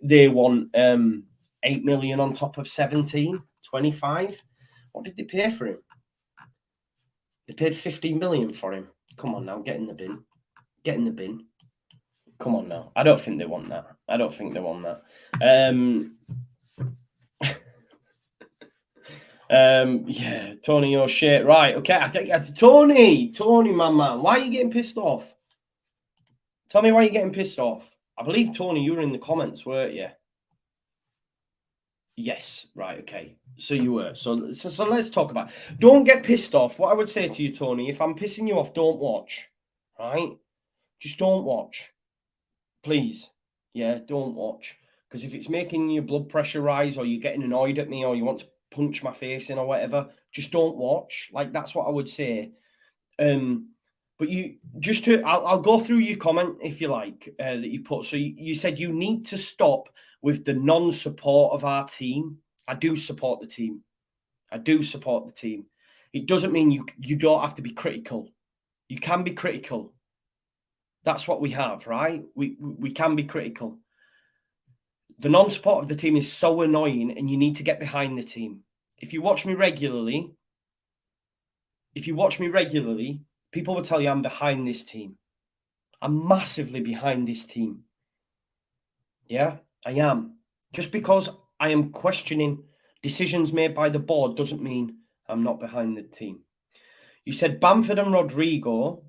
they want 8 million on top of 17, 25. What did they pay for him? They paid 15 million for him. Come on now, get in the bin. Get in the bin. Come on now. I don't think they want that. Yeah, Tony O'Shea. Right, okay. I think Tony, my man. Why are you getting pissed off? Tell me why you're getting pissed off. I believe, Tony, you were in the comments, weren't you? Yes, right, okay. So you were. So let's talk about it. Don't get pissed off. What I would say to you, Tony, if I'm pissing you off, don't watch. Right? Just don't watch. Please. Yeah, don't watch. Because if it's making your blood pressure rise, or you're getting annoyed at me, or you want to punch my face in or whatever, just don't watch. Like, that's what I would say. But I'll go through your comment if you like that you put. So you said you need to stop with the non-support of our team. I do support the team. It doesn't mean you don't have to be critical. You can be critical. That's what we have, right? We can be critical. The non-support of the team is so annoying, and you need to get behind the team. If you watch me regularly, people will tell you I'm behind this team. I'm massively behind this team. Yeah, I am. Just because I am questioning decisions made by the board doesn't mean I'm not behind the team. You said Bamford and Rodrigo.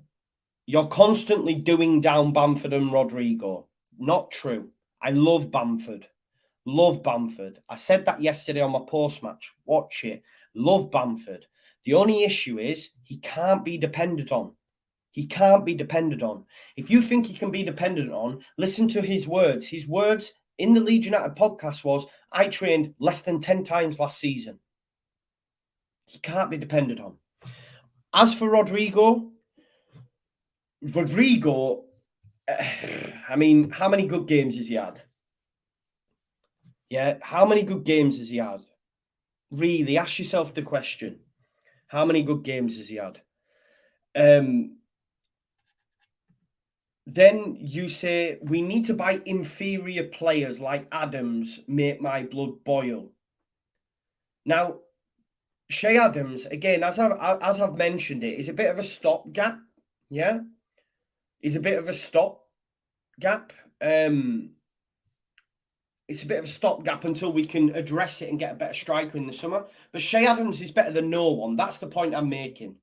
You're constantly doing down Bamford and Rodrigo. Not true. I love Bamford. I said that yesterday on my post-match. Watch it. Love Bamford. The only issue is he can't be depended on. If you think he can be dependent on, listen to his words. His words in the Leeds United podcast was, I trained less than 10 times last season. He can't be depended on. As for Rodrigo, I mean, how many good games has he had? Yeah, how many good games has he had? Really, ask yourself the question. How many good games has he had? Then you say, we need to buy inferior players like Adams, make my blood boil. Now, Che Adams, again, as I've mentioned it, is a bit of a stopgap. Yeah? He's a bit of a stopgap. It's a bit of a stopgap until we can address it and get a better striker in the summer. But Che Adams is better than no one. That's the point I'm making.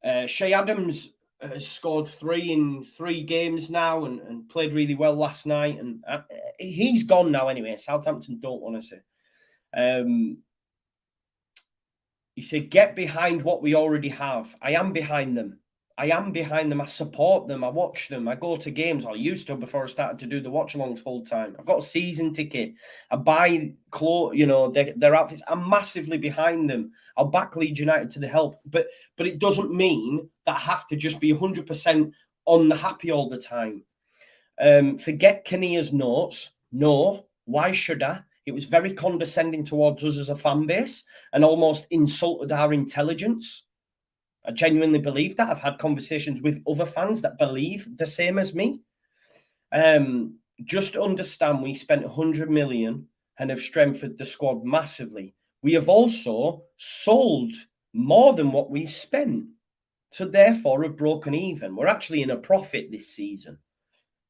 Che Adams has scored 3 in 3 games now and played really well last night. And he's gone now anyway. Southampton don't want to see. You say, get behind what we already have. I am behind them. I support them. I watch them. I go to games. I used to before I started to do the watch-alongs full time. I've got a season ticket. I buy clothes, their outfits. I'm massively behind them. I'll back Leeds United to the help. But it doesn't mean that I have to just be 100% on the happy all the time. Forget Kinnear's notes. No. Why should I? It was very condescending towards us as a fan base and almost insulted our intelligence. I genuinely believe that. I've had conversations with other fans that believe the same as me. Just understand we spent 100 million and have strengthened the squad massively. We have also sold more than what we've spent. So therefore have broken even. We're actually in a profit this season.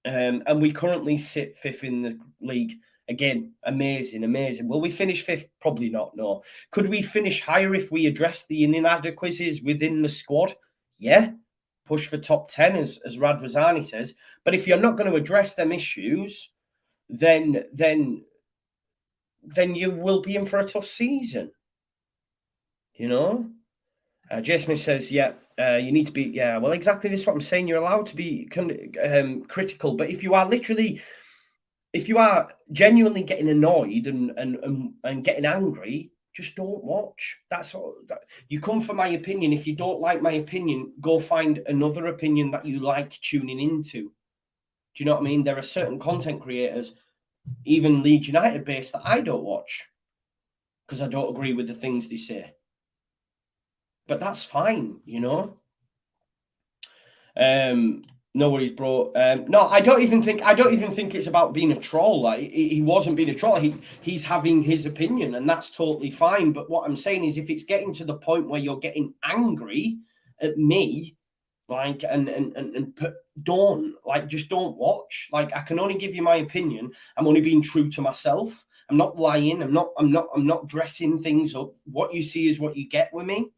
And we currently sit 5th in the league. Again, amazing. Will we finish 5th? Probably not, no. Could we finish higher if we address the inadequacies within the squad? Yeah. Push for top 10, as Radrazani says. But if you're not going to address them issues, then you will be in for a tough season. Jay Smith says, you need to be, well, exactly this is what I'm saying. You're allowed to be critical. But if you are genuinely getting annoyed and getting angry, just don't watch. That's all. You come for my opinion. If you don't like my opinion, go find another opinion that you like tuning into. Do you know what I mean? There are certain content creators, even Leeds United based, that I don't watch because I don't agree with the things they say. But that's fine, No worries, bro. No, I don't even think it's about being a troll. Like he wasn't being a troll. He's having his opinion, and that's totally fine. But what I'm saying is, if it's getting to the point where you're getting angry at me, like just don't watch. Like I can only give you my opinion. I'm only being true to myself. I'm not lying. I'm not dressing things up. What you see is what you get with me,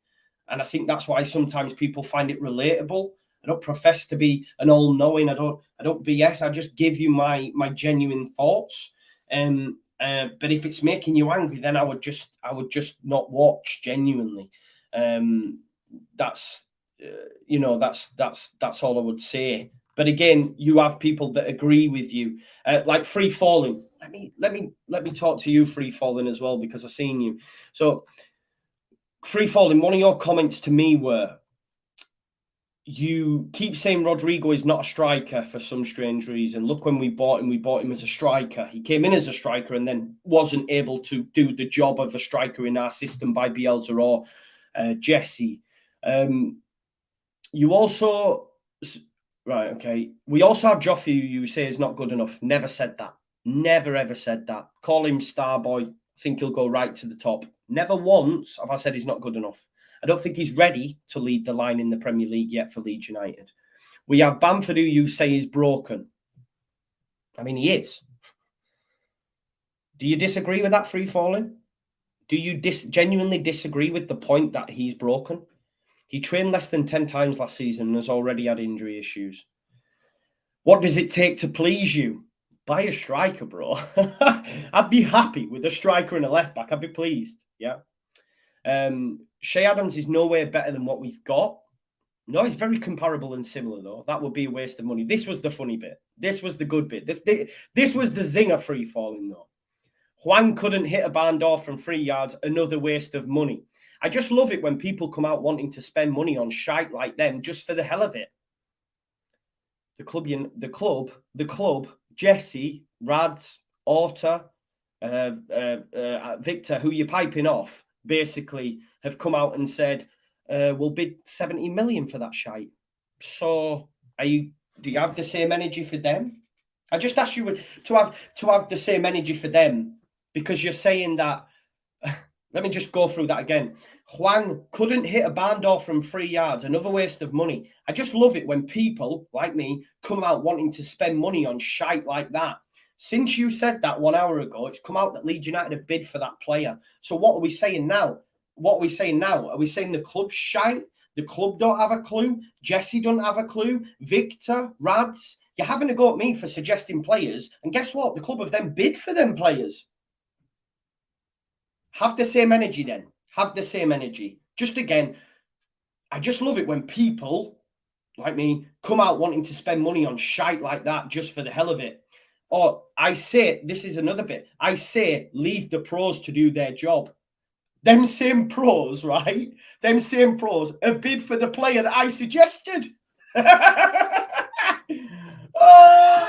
and I think that's why sometimes people find it relatable. I don't profess to be an all-knowing. I don't BS. I just give you my genuine thoughts. But if it's making you angry, then I would just not watch. Genuinely, that's all I would say. But again, you have people that agree with you, like Free Falling. Let me talk to you, Free Falling, as well, because I've seen you. So, Free Falling. One of your comments to me were, you keep saying Rodrigo is not a striker for some strange reason. Look, when we bought him as a striker. He came in as a striker and then wasn't able to do the job of a striker in our system by Bielsa or Jesse. You also... Right, okay. We also have Joffy, who you say is not good enough. Never said that. Never, ever said that. Call him Starboy. Think he'll go right to the top. Never once have I said he's not good enough. I don't think he's ready to lead the line in the Premier League yet for Leeds United. We have Bamford, who you say is broken. I mean, he is. Do you disagree with that free falling? Do you genuinely disagree with the point that he's broken? He trained less than 10 times last season and has already had injury issues. What does it take to please you? Buy a striker, bro. I'd be happy with a striker and a left back. I'd be pleased. Yeah. Shea Adams is nowhere better than what we've got. No, it's very comparable and similar, though. That would be a waste of money. This was the funny bit. This was the good bit. This was the zinger free falling, though. Hwang couldn't hit a barn door from 3 yards. Another waste of money. I just love it when people come out wanting to spend money on shite like them just for the hell of it. The club, Jesse, Rads, Orta, Victor, who you're piping off, basically have come out and said, we'll bid 70 million for that shite. So do you have the same energy for them? I just asked you to have the same energy for them because you're saying that. Let me just go through that again. Hwang couldn't hit a barn door from 3 yards, another waste of money. I just love it when people like me come out wanting to spend money on shite like that. Since you said that 1 hour ago, it's come out that Leeds United have bid for that player. So what are we saying now? Are we saying the club's shite? The club don't have a clue? Jesse don't have a clue? Victor, Rads? You're having a go at me for suggesting players. And guess what? The club have then bid for them players. Have the same energy then. Have the same energy. Just again, I just love it when people like me come out wanting to spend money on shite like that just for the hell of it. Or I say, this is another bit. I say, leave the pros to do their job. Them same pros, right? Them same pros have bid for the player that I suggested. Oh!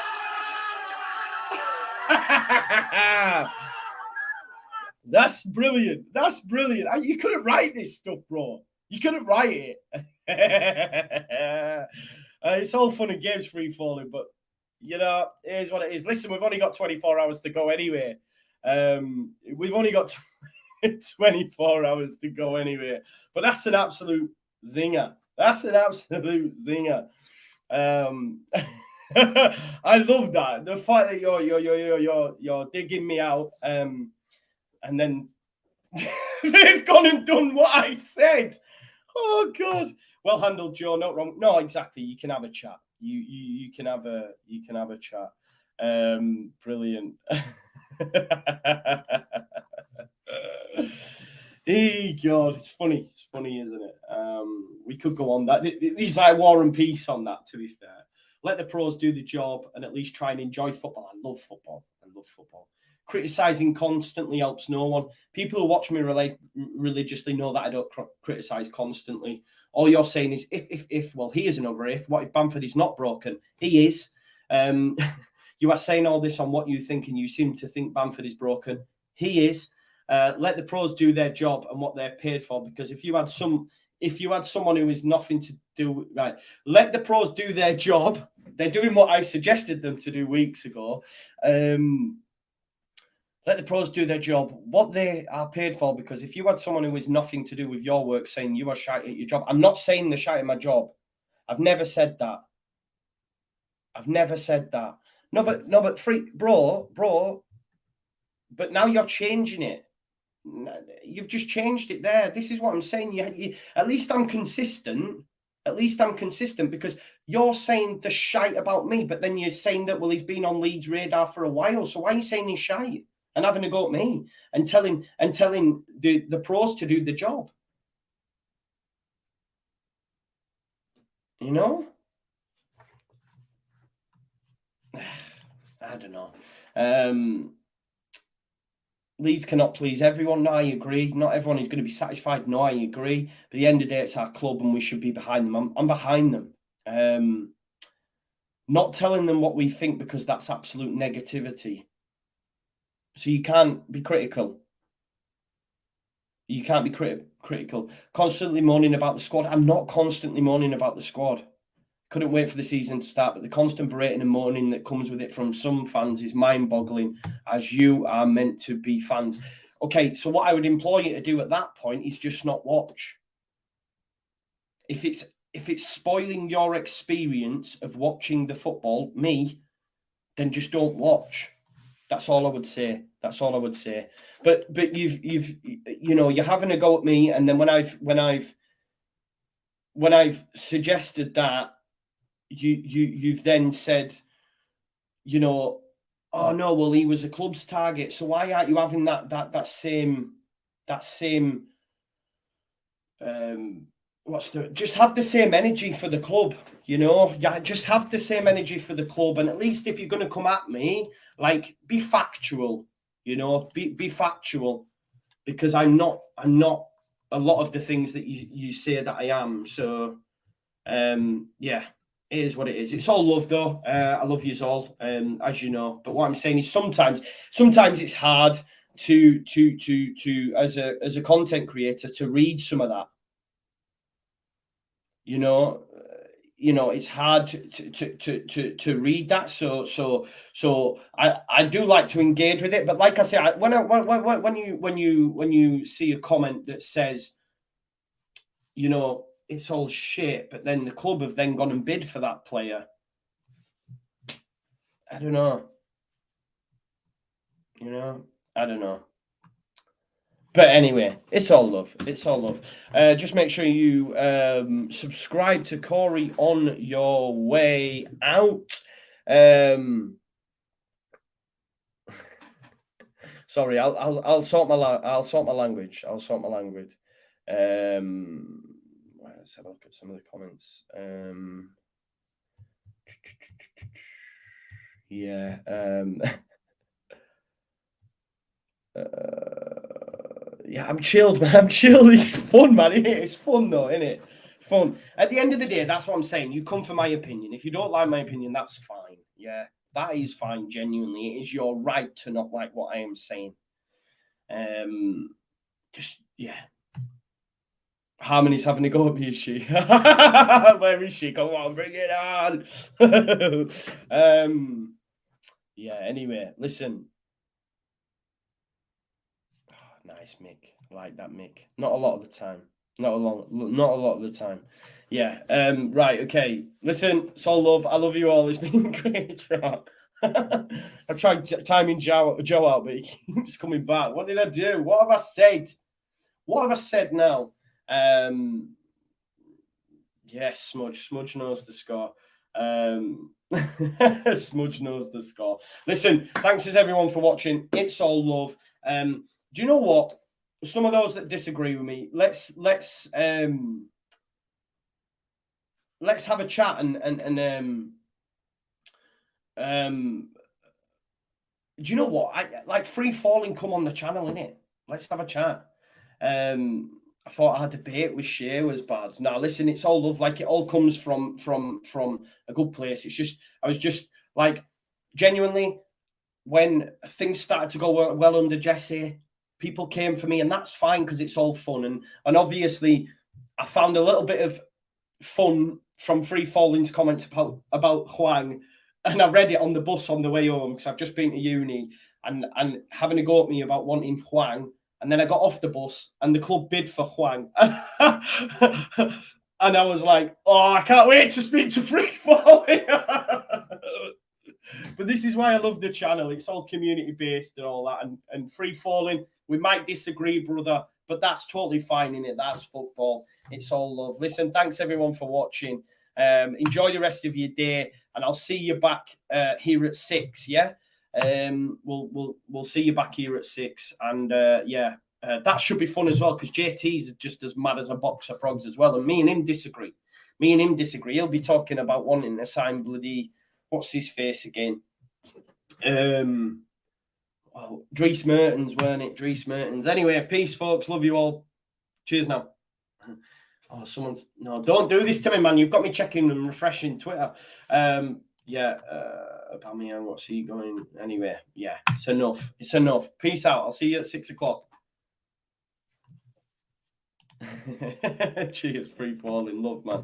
That's brilliant. That's brilliant. You couldn't write this stuff, bro. You couldn't write it. It's all fun and games free falling, but you know, it is what it is. Listen, we've only got 24 hours to go anyway. We've only got 24 hours to go anyway. But that's an absolute zinger. That's an absolute zinger. I love that. The fact that you're digging me out. And then they've gone and done what I said. Oh God! Well handled, Joe. Not wrong. No, exactly. You can have a chat. You can have a chat. Brilliant. Hey God, it's funny. It's funny, isn't it? We could go on that. These like War and Peace on that. To be fair, let the pros do the job and at least try and enjoy football. I love football. Criticizing constantly helps no one. People who watch me religiously know that I don't criticize constantly. All you're saying is if. Well, here's another if. What if Bamford is not broken? He is. You are saying all this on what you think, and you seem to think Bamford is broken. He is. Let the pros do their job and what they're paid for. Because if you had someone who is nothing to do, right, let the pros do their job. They're doing what I suggested them to do weeks ago. Let the pros do their job, what they are paid for, because if you had someone who is nothing to do with your work saying you are shite at your job, I'm not saying they're shite at my job. I've never said that. No, but free, bro, but now you're changing it. You've just changed it there. This is what I'm saying. You, at least I'm consistent. Because you're saying the shite about me, but then you're saying that, well, he's been on Leeds' radar for a while. So why are you saying he's shite and having a go at me and telling the pros to do the job? You know? I don't know. Leeds cannot please everyone. No, I agree. Not everyone is going to be satisfied. No, I agree. But at the end of the day, it's our club and we should be behind them. I'm behind them. Not telling them what we think because that's absolute negativity. So you can't be critical. You can't be critical. Constantly moaning about the squad. I'm not constantly moaning about the squad. Couldn't wait for the season to start, but the constant berating and moaning that comes with it from some fans is mind-boggling, as you are meant to be fans. Okay, so what I would implore you to do at that point is just not watch. If it's spoiling your experience of watching the football, then just don't watch. That's all I would say. That's all I would say. But you're having a go at me, and then when I've suggested that, you've then said, oh no, well, he was a club's target, so why aren't you having that same just have the same energy for the club, just have the same energy for the club, and at least if you're going to come at me, like, be factual, be factual, because I'm not a lot of the things that you say that I am. So yeah, it is what it is. It's all love, though. I love yous all, as you know. But what I'm saying is sometimes it's hard to as a content creator to read some of that. It's hard to read that. So I do like to engage with it. But like I say, when you see a comment that says, it's all shit, but then the club have then gone and bid for that player, I don't know. I don't know. But anyway, it's all love. It's all love. Just make sure you subscribe to Corey on your way out. Sorry, I'll sort my language. Let's have a look at some of the comments. Yeah. Yeah, I'm chilled, man. I'm chilled. It's fun, man. Isn't it? It's fun, though, isn't it? Fun. At the end of the day, that's what I'm saying. You come for my opinion. If you don't like my opinion, that's fine. Yeah, that is fine. Genuinely, it is your right to not like what I am saying. Yeah. Harmony's having a go at me, is she? Where is she? Come on, bring it on. Yeah. Anyway, listen. Nice, Mick. I like that, Mick. Not a lot of the time. Not a lot of the time. Yeah. Right. Okay. Listen. It's all love. I love you all. It's been great. I've tried timing Joe out, but he keeps coming back. What did I do? What have I said? What have I said now? Yes, Smudge knows the score. Smudge knows the score. Listen, thanks as everyone for watching. It's all love. Do you know what? Some of those that disagree with me, let's have a chat and do you know what? I like free falling. Come on the channel, innit? Let's have a chat. I thought our debate with Shea was bad. Now, listen, it's all love. Like, it all comes from a good place. It's just, I was just like, genuinely, when things started to go well under Jesse, people came for me, and that's fine because it's all fun. And obviously, I found a little bit of fun from Free Falling's comments about Hwang, and I read it on the bus on the way home because I've just been to uni, and having a go at me about wanting Hwang. And then I got off the bus and the club bid for Hwang. And I was like, oh, I can't wait to speak to Free Falling. But this is why I love the channel. It's all community-based and all that. And Free Falling, we might disagree, brother, but that's totally fine, innit? That's football. It's all love. Listen, thanks, everyone, for watching. Enjoy the rest of your day, and I'll see you back here at 6, yeah? We'll see you back here at 6, and that should be fun as well because JT's just as mad as a box of frogs as well, and me and him disagree. He'll be talking about wanting to sign bloody what's his face again. Well, Dries Mertens, weren't it? Dries Mertens. Anyway, peace, folks. Love you all. Cheers now. Oh, someone's... No, don't do this to me, man. You've got me checking and refreshing Twitter. Yeah, Aubameyang, what's he going? Anyway, yeah, it's enough. It's enough. Peace out. I'll see you at 6 o'clock. Cheers, free falling. Love, man.